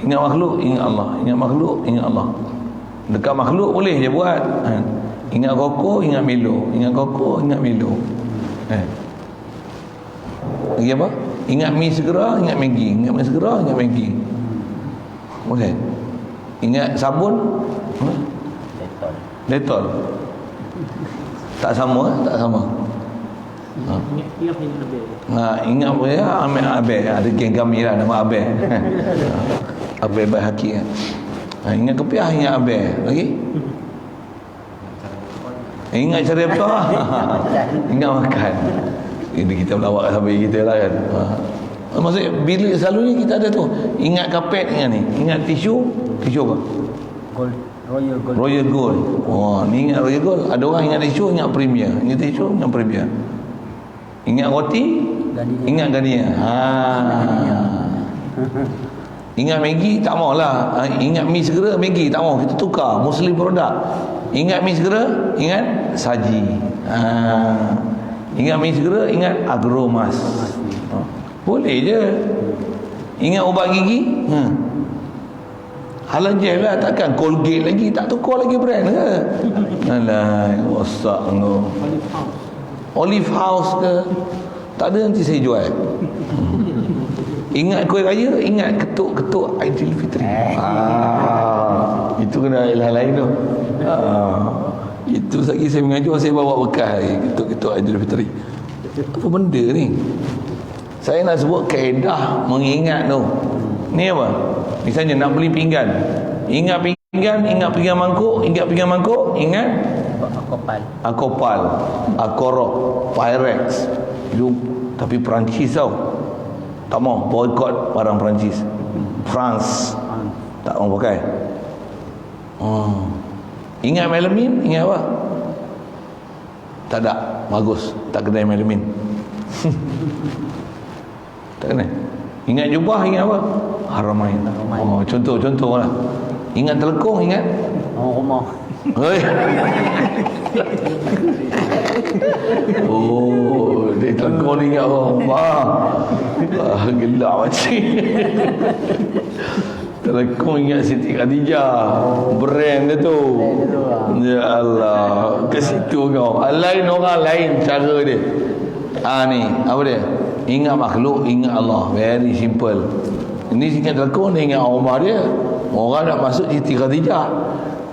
Ingat makhluk, ingat Allah. Ingat makhluk, ingat Allah. Dekat makhluk boleh je buat. Ingat koko, ingat Milo. Ingat koko, ingat Milo. Lagi apa? Ingat mi segera, ingat Maggi. Ingat mi segera, ingat Maggi. Boleh. Ingat sabun, Dettol. Tak sama, tak sama. Ingat yang lebih. Ingat apa ya? Amir Abel. Ada geng kami lah nama Abel. Abel Bahaki. Ingat kepiah, ingat Abel. Lagi? Ingat cara apa? Ingat makan. Ini kita melawak sampai kita lah kan. Maksudnya bila selalunya kita ada tu, ingat kapet, ingat ni. Ingat tisu apa? Gold, Royal Gold. Ni ingat Royal Gold. Ada orang ingat tisu, ingat Premier. Ingat tisu, ingat Premier. Ingat roti, ingat Gardenia. Ingat Maggi, tak maulah. Ingat mi segera, Maggi tak mau, kita tukar Muslim produk. Ingat mi segera, ingat Saji. Ingat mi segera, ingat Agromas. Boleh je. Ingat ubat gigi, halal je lah, takkan Colgate lagi, tak tukar lagi brand ke? Alah, rosak tu. Olive House ke? Tak ada, nanti saya jual. Ingat kuih raya, ingat ketuk-ketuk Aidilfitri. Itu kena ilah lain tu. Itu lagi saya mengajar, saya bawa bekas ketuk-ketuk Aidilfitri. Apa benda ni? Saya nak sebut kaedah mengingat tu. Ni apa? Misalnya nak beli pinggan. Ingat pinggan, ingat pinggan mangkuk, ingat pinggan mangkuk, ingat Akopal, Akorok, Pyrex. Itu tapi Perancis tau. Tak mau boycott barang Perancis. France tak mau pakai. Ingat melamin, ingat apa? Tak ada, bagus, tak kena melamin. Tak kena. Ingat jubah, ingat apa? Haramain. Contoh lah. Ingat telekung, ingat rumah. Hei. Dia telekung ni ingat rumah. Gelap macam. Telekung ingat Siti Khadijah, brand dia tu. Ya Allah, ke situ kau. Lain orang lain cara dia. Ni apa dia? Ingat makhluk, ingat Allah. Very simple. Ini ingat telekung, dia ingat rumah dia. Orang nak masuk Siti Khadijah,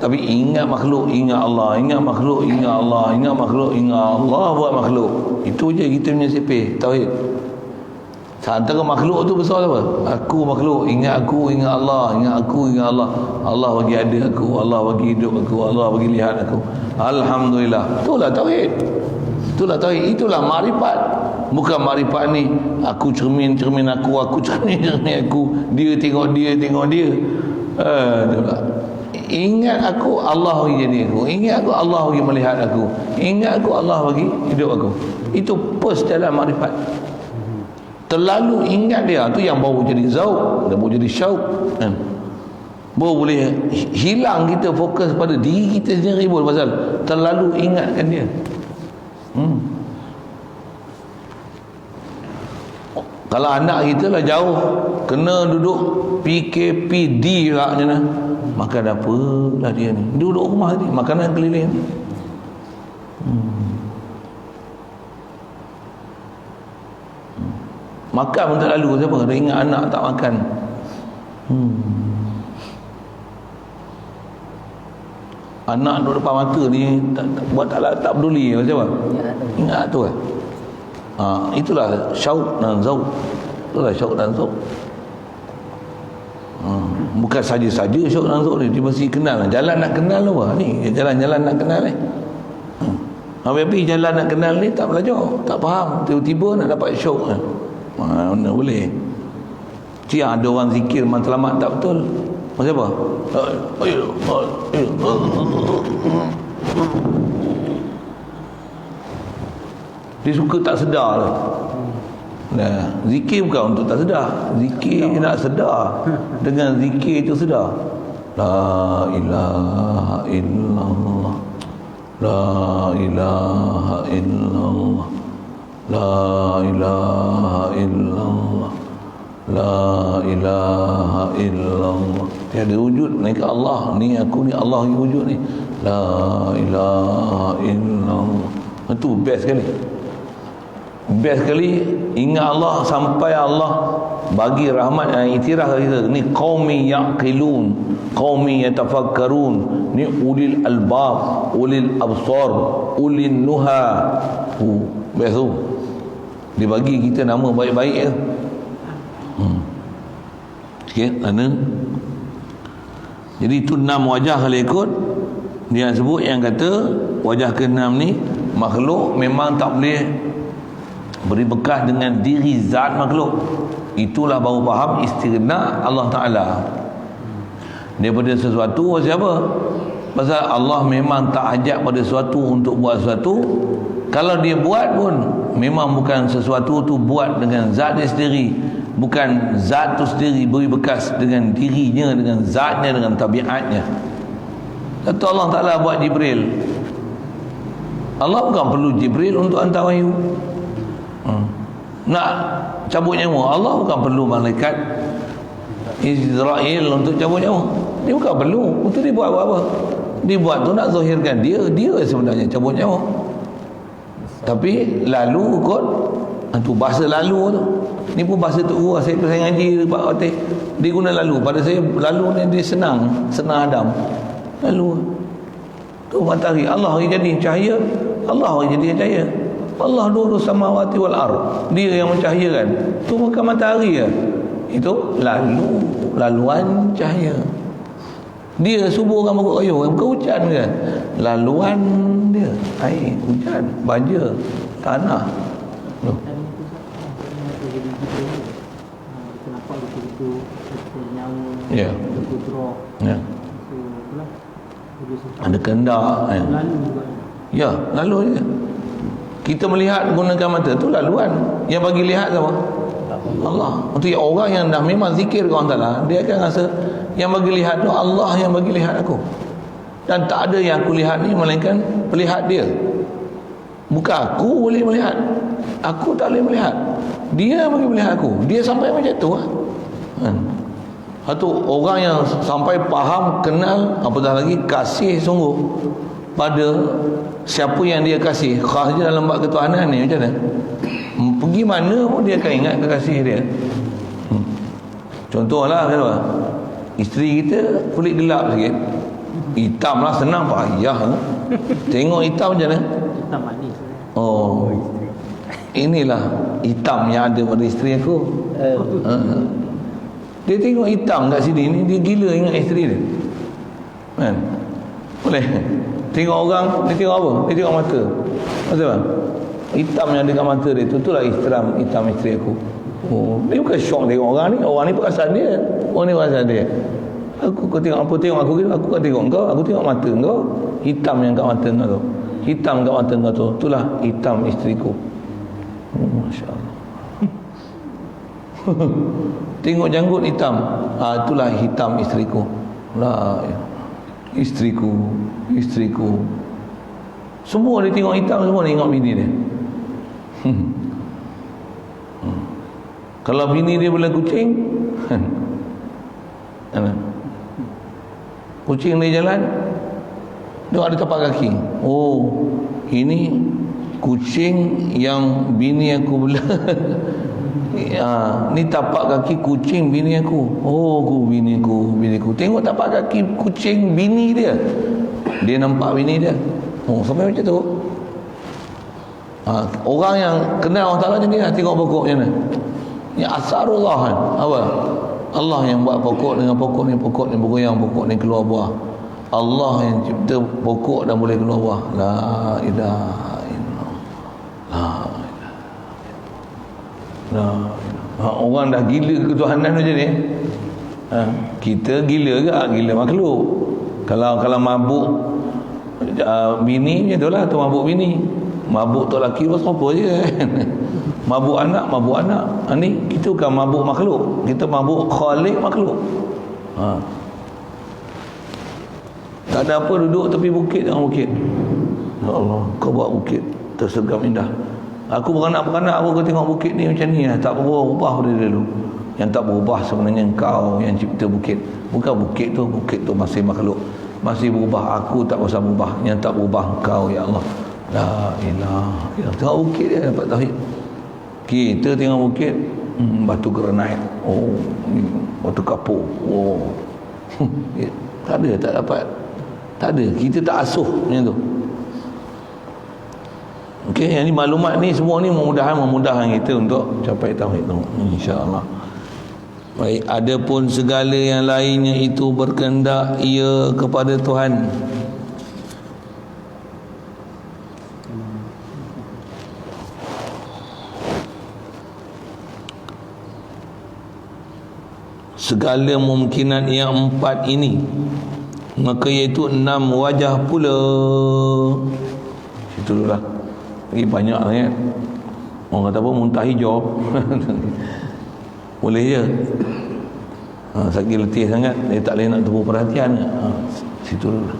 tapi ingat makhluk, ingat Allah. Ingat makhluk, ingat Allah. Ingat makhluk, ingat Allah buat makhluk. Itu je kita punya CP tauhid. Antara makhluk tu besar apa? Aku makhluk, ingat aku, ingat Allah. Ingat aku, ingat Allah. Allah bagi ada aku, Allah bagi hidup aku, Allah bagi lihat aku. Alhamdulillah. Itulah tauhid. Itulah tauhid, itulah makrifat. Bukan makrifat ni aku cermin aku cermin aku, dia tengok dia. Itulah. Ingat aku, Allah bagi jadi aku. Ingat aku, Allah bagi melihat aku. Ingat aku, Allah bagi hidup aku. Itu pos dalam makrifat. Terlalu ingat dia, tu yang baru jadi zauq, baru jadi syauq kan. Baru boleh hilang kita fokus pada diri kita sendiri pun pasal terlalu ingatkan dia. Kalau anak kita lah jauh, kena duduk PKPD lah ni nah. Makan apa lah dia ni, duduk rumah ni, makanan keliling ni. Makan pun tak lalu. Siapa? Dia ingat anak tak makan. Anak duduk depan mata ni buat tak peduli macam apa? Ingat tu kan. Itulah syauq dan zauq. Itulah syauq dan zauq. Bukan saja-saja syauq dan zauq ni, dia mesti kenal. Jalan nak kenal apa? Ni jalan-jalan nak kenal ni. Habis jalan nak kenal ni tak belajar, tak faham, tiba-tiba nak dapat syauq. Mana boleh. Ada orang zikir matlamat tak betul. Macam apa? Dia suka tak sedar lah. Nah, zikir bukan untuk tak sedar. Zikir nak sedar. Dengan zikir itu sedar. La ilaha illallah. La ilaha illallah. La ilaha illallah. La ilaha illallah. Tiada wujud melainkan Allah. Ni aku ni Allah yang wujud ni. La ilaha illallah. Itu best sekali. Best sekali ingat Allah sampai Allah bagi rahmat yang iktiraf kita. Ni qaumi yaqilun, qaumi yatafakkarun, ni ulil albab, ulil absar, ulil nuha. Best tu. Dia bagi kita nama baik-baik je. Sikit mana? Jadi itu 6 wajah kalau ikut dia sebut, yang kata wajah ke-6 ni makhluk memang tak boleh beri bekas dengan diri zat makhluk. Itulah baru faham istighna Allah Ta'ala daripada sesuatu. Siapa? Pasal Allah memang tak hajat pada sesuatu untuk buat sesuatu. Kalau dia buat pun memang bukan sesuatu tu buat dengan zat dia sendiri, bukan zat tu sendiri beri bekas dengan dirinya, dengan zatnya, dengan tabiatnya. Kata Allah Ta'ala buat Jibril. Allah bukan perlu Jibril untuk hantar wahyu. Nak cabut nyawa, Allah bukan perlu malaikat Israel untuk cabut nyawa. Dia bukan perlu. Untuk dia buat apa? Dia buat tu nak zahirkan dia sebenarnya cabut nyawa. Tapi lalu kot tu bahasa lalu tu. Ni pun bahasa tu saya ngaji Pak Fatih. Dia guna lalu. Pada saya lalu ni dia senang Adam. Lalu tu matahari Allah yang jadi cahaya, Allah yang jadi cahaya. Allah nuru samawati wal ard. Dia yang mencahayakan. Tu bukan matahari ya. Itu laluan cahaya. Dia subuh kan makut kayu, bukan hujan ke? Laluan dia, air, hujan, banjir, tanah. Kenapa betul-betul nyawa? Ya. Betul-betul. Ya. Ada kehendak. Ya, lalu je. Kita melihat gunakan mata tu laluan. Yang bagi lihat siapa? Allah. Untuk orang yang dah memang zikir ke Allah Ta'ala, dia akan rasa yang bagi lihat tu Allah yang bagi lihat aku. Dan tak ada yang aku lihat ni melainkan pelihat dia. Bukan aku boleh melihat, aku tak boleh melihat, dia bagi melihat aku. Dia sampai macam tu lah. Satu orang yang sampai faham, kenal, apatah lagi kasih sungguh pada siapa yang dia kasih, khasnya dalam bab ketuhanan ni. Macam mana? Pergi mana pun dia akan ingat kekasih dia. Contohlah kenapa? Isteri kita kulit gelap sikit, hitam lah, senang payah. Tengok hitam macam mana? Hitam manis. Oh, inilah hitam yang ada pada isteri aku. Dia tengok hitam kat sini ni, dia gila ingat isteri dia. Kan? Boleh? Tengok orang, dia tengok apa? Dia tengok mata. Maksud apa? Hitam yang ada kat mata dia, itulah hitam isteri aku. Oh, dia bukan syok tengok orang ni perasan dia. Orang ni perasan dia. Kau tengok apa? Tengok aku, aku kan tengok kau, aku tengok mata kau. Hitam yang kat mata kau tu. Hitam kat mata kau tu, itulah hitam isteriku. Masya Allah. Tengok janggut hitam, itulah hitam isteriku. Lah, isteriku. Semua dia tengok hitam, semua dia tengok bini dia. Kalau bini dia boleh kucing, kucing dia jalan, dia ada tapak kaki. Oh, ini kucing yang bini aku belah. Ni tapak kaki kucing bini aku. Oh, biniku. Tengok tapak kaki kucing bini dia. dia nampak bini dia. Sampai macam tu. Orang yang kenal Allah Ta'ala macam ni lah, tengok pokok macam mana. Ni asarullah kan. Apa? Allah yang buat pokok dengan pokok ni bergoyang, pokok ni keluar buah. Allah yang cipta pokok dan boleh keluar buah. La ilaha illallah. La ilaha. Orang dah gila ketuhanan macam ni. Kita gila ke? Gila makhluk. Kalau mabuk bini macam tu lah, tu mabuk bini. Mabuk tok laki pasal apa je kan. Mabuk anak. Ni kita bukan mabuk makhluk, kita mabuk khalik makhluk. Tak ada apa, duduk tepi bukit, tengok bukit. Ya Allah, kau buat bukit terseram indah. Aku beranak-beranak aku tengok bukit ni macam ni lah, tak berubah dari dulu. Yang tak berubah sebenarnya engkau yang cipta bukit. Bukan bukit tu masih makhluk, masih berubah. Aku tak pasal berubah, yang tak berubah engkau ya Allah. La ilaha illallah. Tengok bukit dia dapat tauhid. Kita tengok bukit, batu granit, batu kapur, tak ada, tak dapat, tak ada. Kita tak asuh macam tu. Okey, yang ni maklumat ni semua ni memudahkan kita untuk capai tauhid tu, insya-Allah. Baik, adapun segala yang lainnya itu berkehendak ia kepada Tuhan. Segala mungkinan yang 4 ini, maka iaitu 6 wajah pula. Itu dulu lah. Lagi banyak kan. Orang kata apa, muntah hijau. Boleh je. Sakit letih sangat, dia tak boleh nak tepuk perhatian. Situ dulu lah.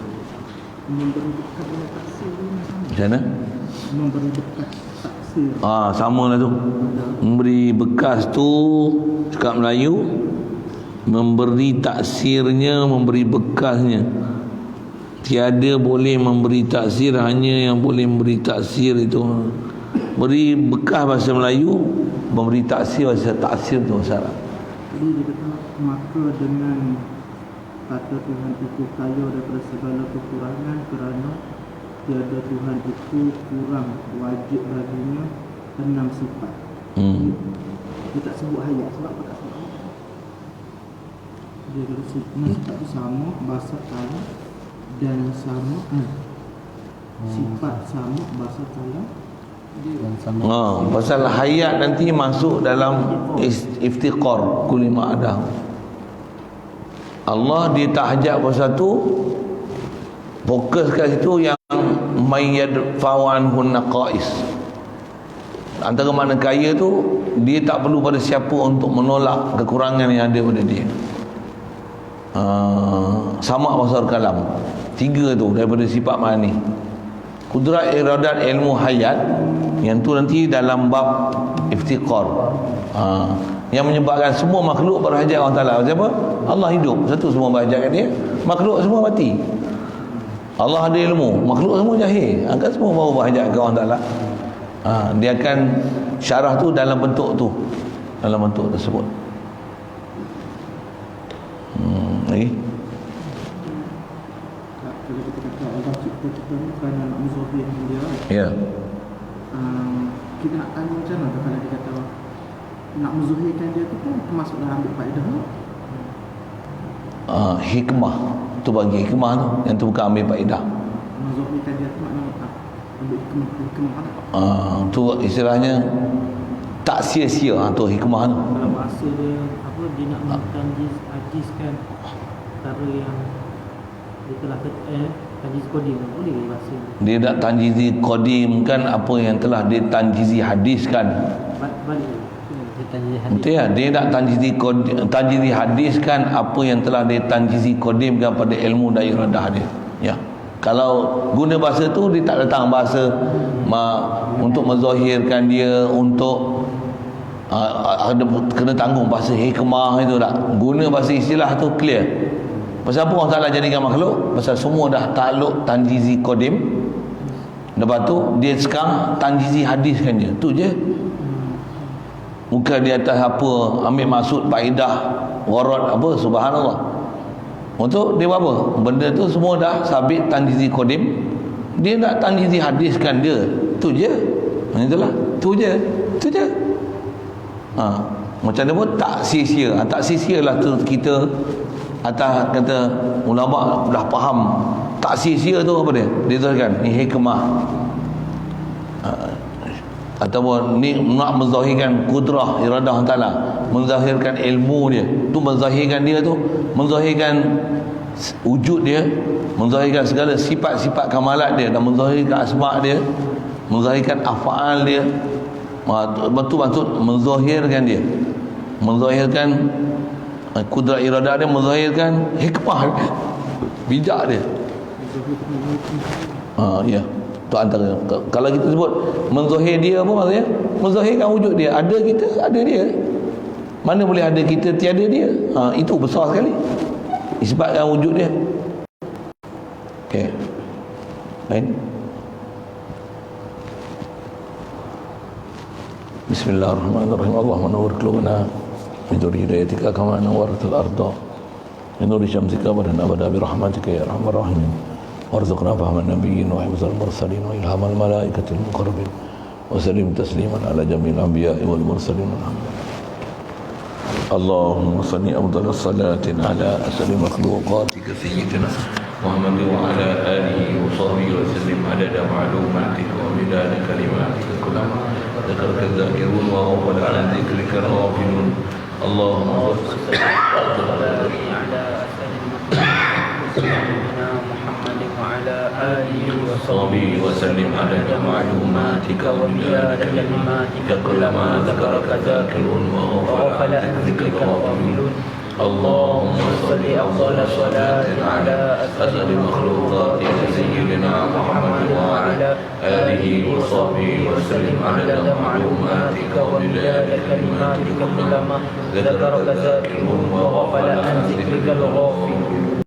Macam mana? Memberi bekas taksir. Sama lah tu. Memberi bekas tu, cakap Melayu, memberi taksirnya, memberi bekasnya. Tiada boleh memberi taksir, hanya yang boleh memberi taksir itu. Beri bekas bahasa Melayu, memberi taksir bahasa taksir tu bahasa Arab. Jadi dia kata, maka dengan kata Tuhan itu kaya daripada segala kekurangan, kerana tiada Tuhan itu kurang wajib baginya 6 sifat. Dia tak sebut hayat. Sebab apa tak sebut hayat? Dia kata sifat itu sama, bahasa kalam dan sama, sifat sama, bahasa kalam dan sama. Pasal hayat nanti masuk dalam iftiqar kulli ma ada. Allah dia tak hajat pasal tu, fokus kat situ yang mayyad fawanhun naqais. Antara makna kaya tu, dia tak perlu pada siapa untuk menolak kekurangan yang ada pada dia. Sama basar kalam, 3 tu daripada sifat ma'ani. Kudrat, iradat, ilmu, hayat, yang tu nanti dalam bab iftiqar. Yang menyebabkan semua makhluk berhajat Allah Ta'ala. Siapa? Allah hidup, satu semua berhajat kat dia. Makhluk semua mati. Allah ada ilmu, makhluk semua jahil. Kan semua baru berhajat ke Allah Ta'ala. Dia akan syarah tu dalam bentuk tu, dalam bentuk tersebut. Lagi? Kalau kita kata Allah cipta kita ni kerana nak menzahirkan dia, ya. Kita nak tanya macam mana kalau dia kata nak menzahirkan dia tu kan termasuk dalam ambil faedah tu? Hikmah tu, bagi hikmah tu, yang tu bukan ambil faedah. Menzahirkan dia tu makna apa? Ambil hikmah mana? Tu istilahnya tak sia-sia, tu hikmah tu. Kalau bahasa dia apa, dia nak mentanjizkan perkara yang dia telah tanjiz qadim, boleh bahasa dia nak tanjizi qadim kan apa yang telah dia tanjizi hadiskan. balik dia tanjiz hadis. Betul ya, dia nak tanjizi hadiskan apa yang telah dia tanjizi qadimkan pada ilmu dan iradah dia. Ya. Kalau guna bahasa tu, dia tak datang bahasa untuk menzahirkan dia, untuk ada kena tanggung bahasa hikmah itu tak. Guna bahasa istilah tu clear. Pasal apa Allah Ta'ala jadikan makhluk? Pasal semua dah takluk tanjizi qadim. Lepas tu dia sekarang tanjizi hadiskan dia. Tu je. Bukan di atas apa ambil maksud faedah gharad apa, subhanallah. Untuk dia buat apa? Benda tu semua dah sabit tanjizi qadim. Dia nak tanjizi hadiskan dia. Tu je. Itulah. Tu je. Macam mana pun tak sia-sia. Tak sia-sialah tu kita atas kata ulama dah faham. Tak sia-sia tu apa dia? Dia tuliskan ni hikmah. Ataupun ni nak menzahirkan kudrah iradah taala, menzahirkan ilmu dia. Tu menzahirkan dia tu, menzahirkan wujud dia, menzahirkan segala sifat-sifat kamalat dia, dan menzahirkan asma' dia, menzahirkan af'al dia. Betul maksud menzahirkan dia, menzahirkan kudrah iradah dia, menzahirkan hikmah dia, bijak dia. Ya. Tu antara. Kalau kita sebut menzahir dia apa maksudnya? Menzahirkan wujud dia. Ada kita, ada dia. Mana boleh ada kita tiada dia? Itu besar sekali. Isbatkan wujud dia. Okey. Lain. Bismillahirrahmanirrahim. Allahumma nawwir qulubana bi nuri hidayatika kama nawwartal arda bi nuri syamsika wa abada bi rahmatika ya arhamar rahimin. وارزقنا فهم النبيين وحفظ المرسلين وإلهام الملائكة المقربين وسلم تسليما على جميع الأنبياء والمرسلين والحمد لله. اللهم صل أفضل الصلاة على أسر مخلوقاتك سيدنا محمد وعلى آله وصحبه وسلم عدد معلوماتك ومداد كلماتك كلما ذكرك الذاكرون وغفل عن ذكرك الغافلون. اللهم صل على سيدنا محمد وعلى آله وصحبه وسلم عدد معلوماتك ومداد كلماتك كلما ذكرك ذاكرون وغفل عن ذكرك الغافلون. اللهم صل أفضل صلاة على أسعد مخلوقاتك سيدنا محمد وعلى آله وصحبه وسلم عدد معلوماتك ومداد كلماتك كلما ذكرك ذاكرون وغفل عن ذكرك الغافلون.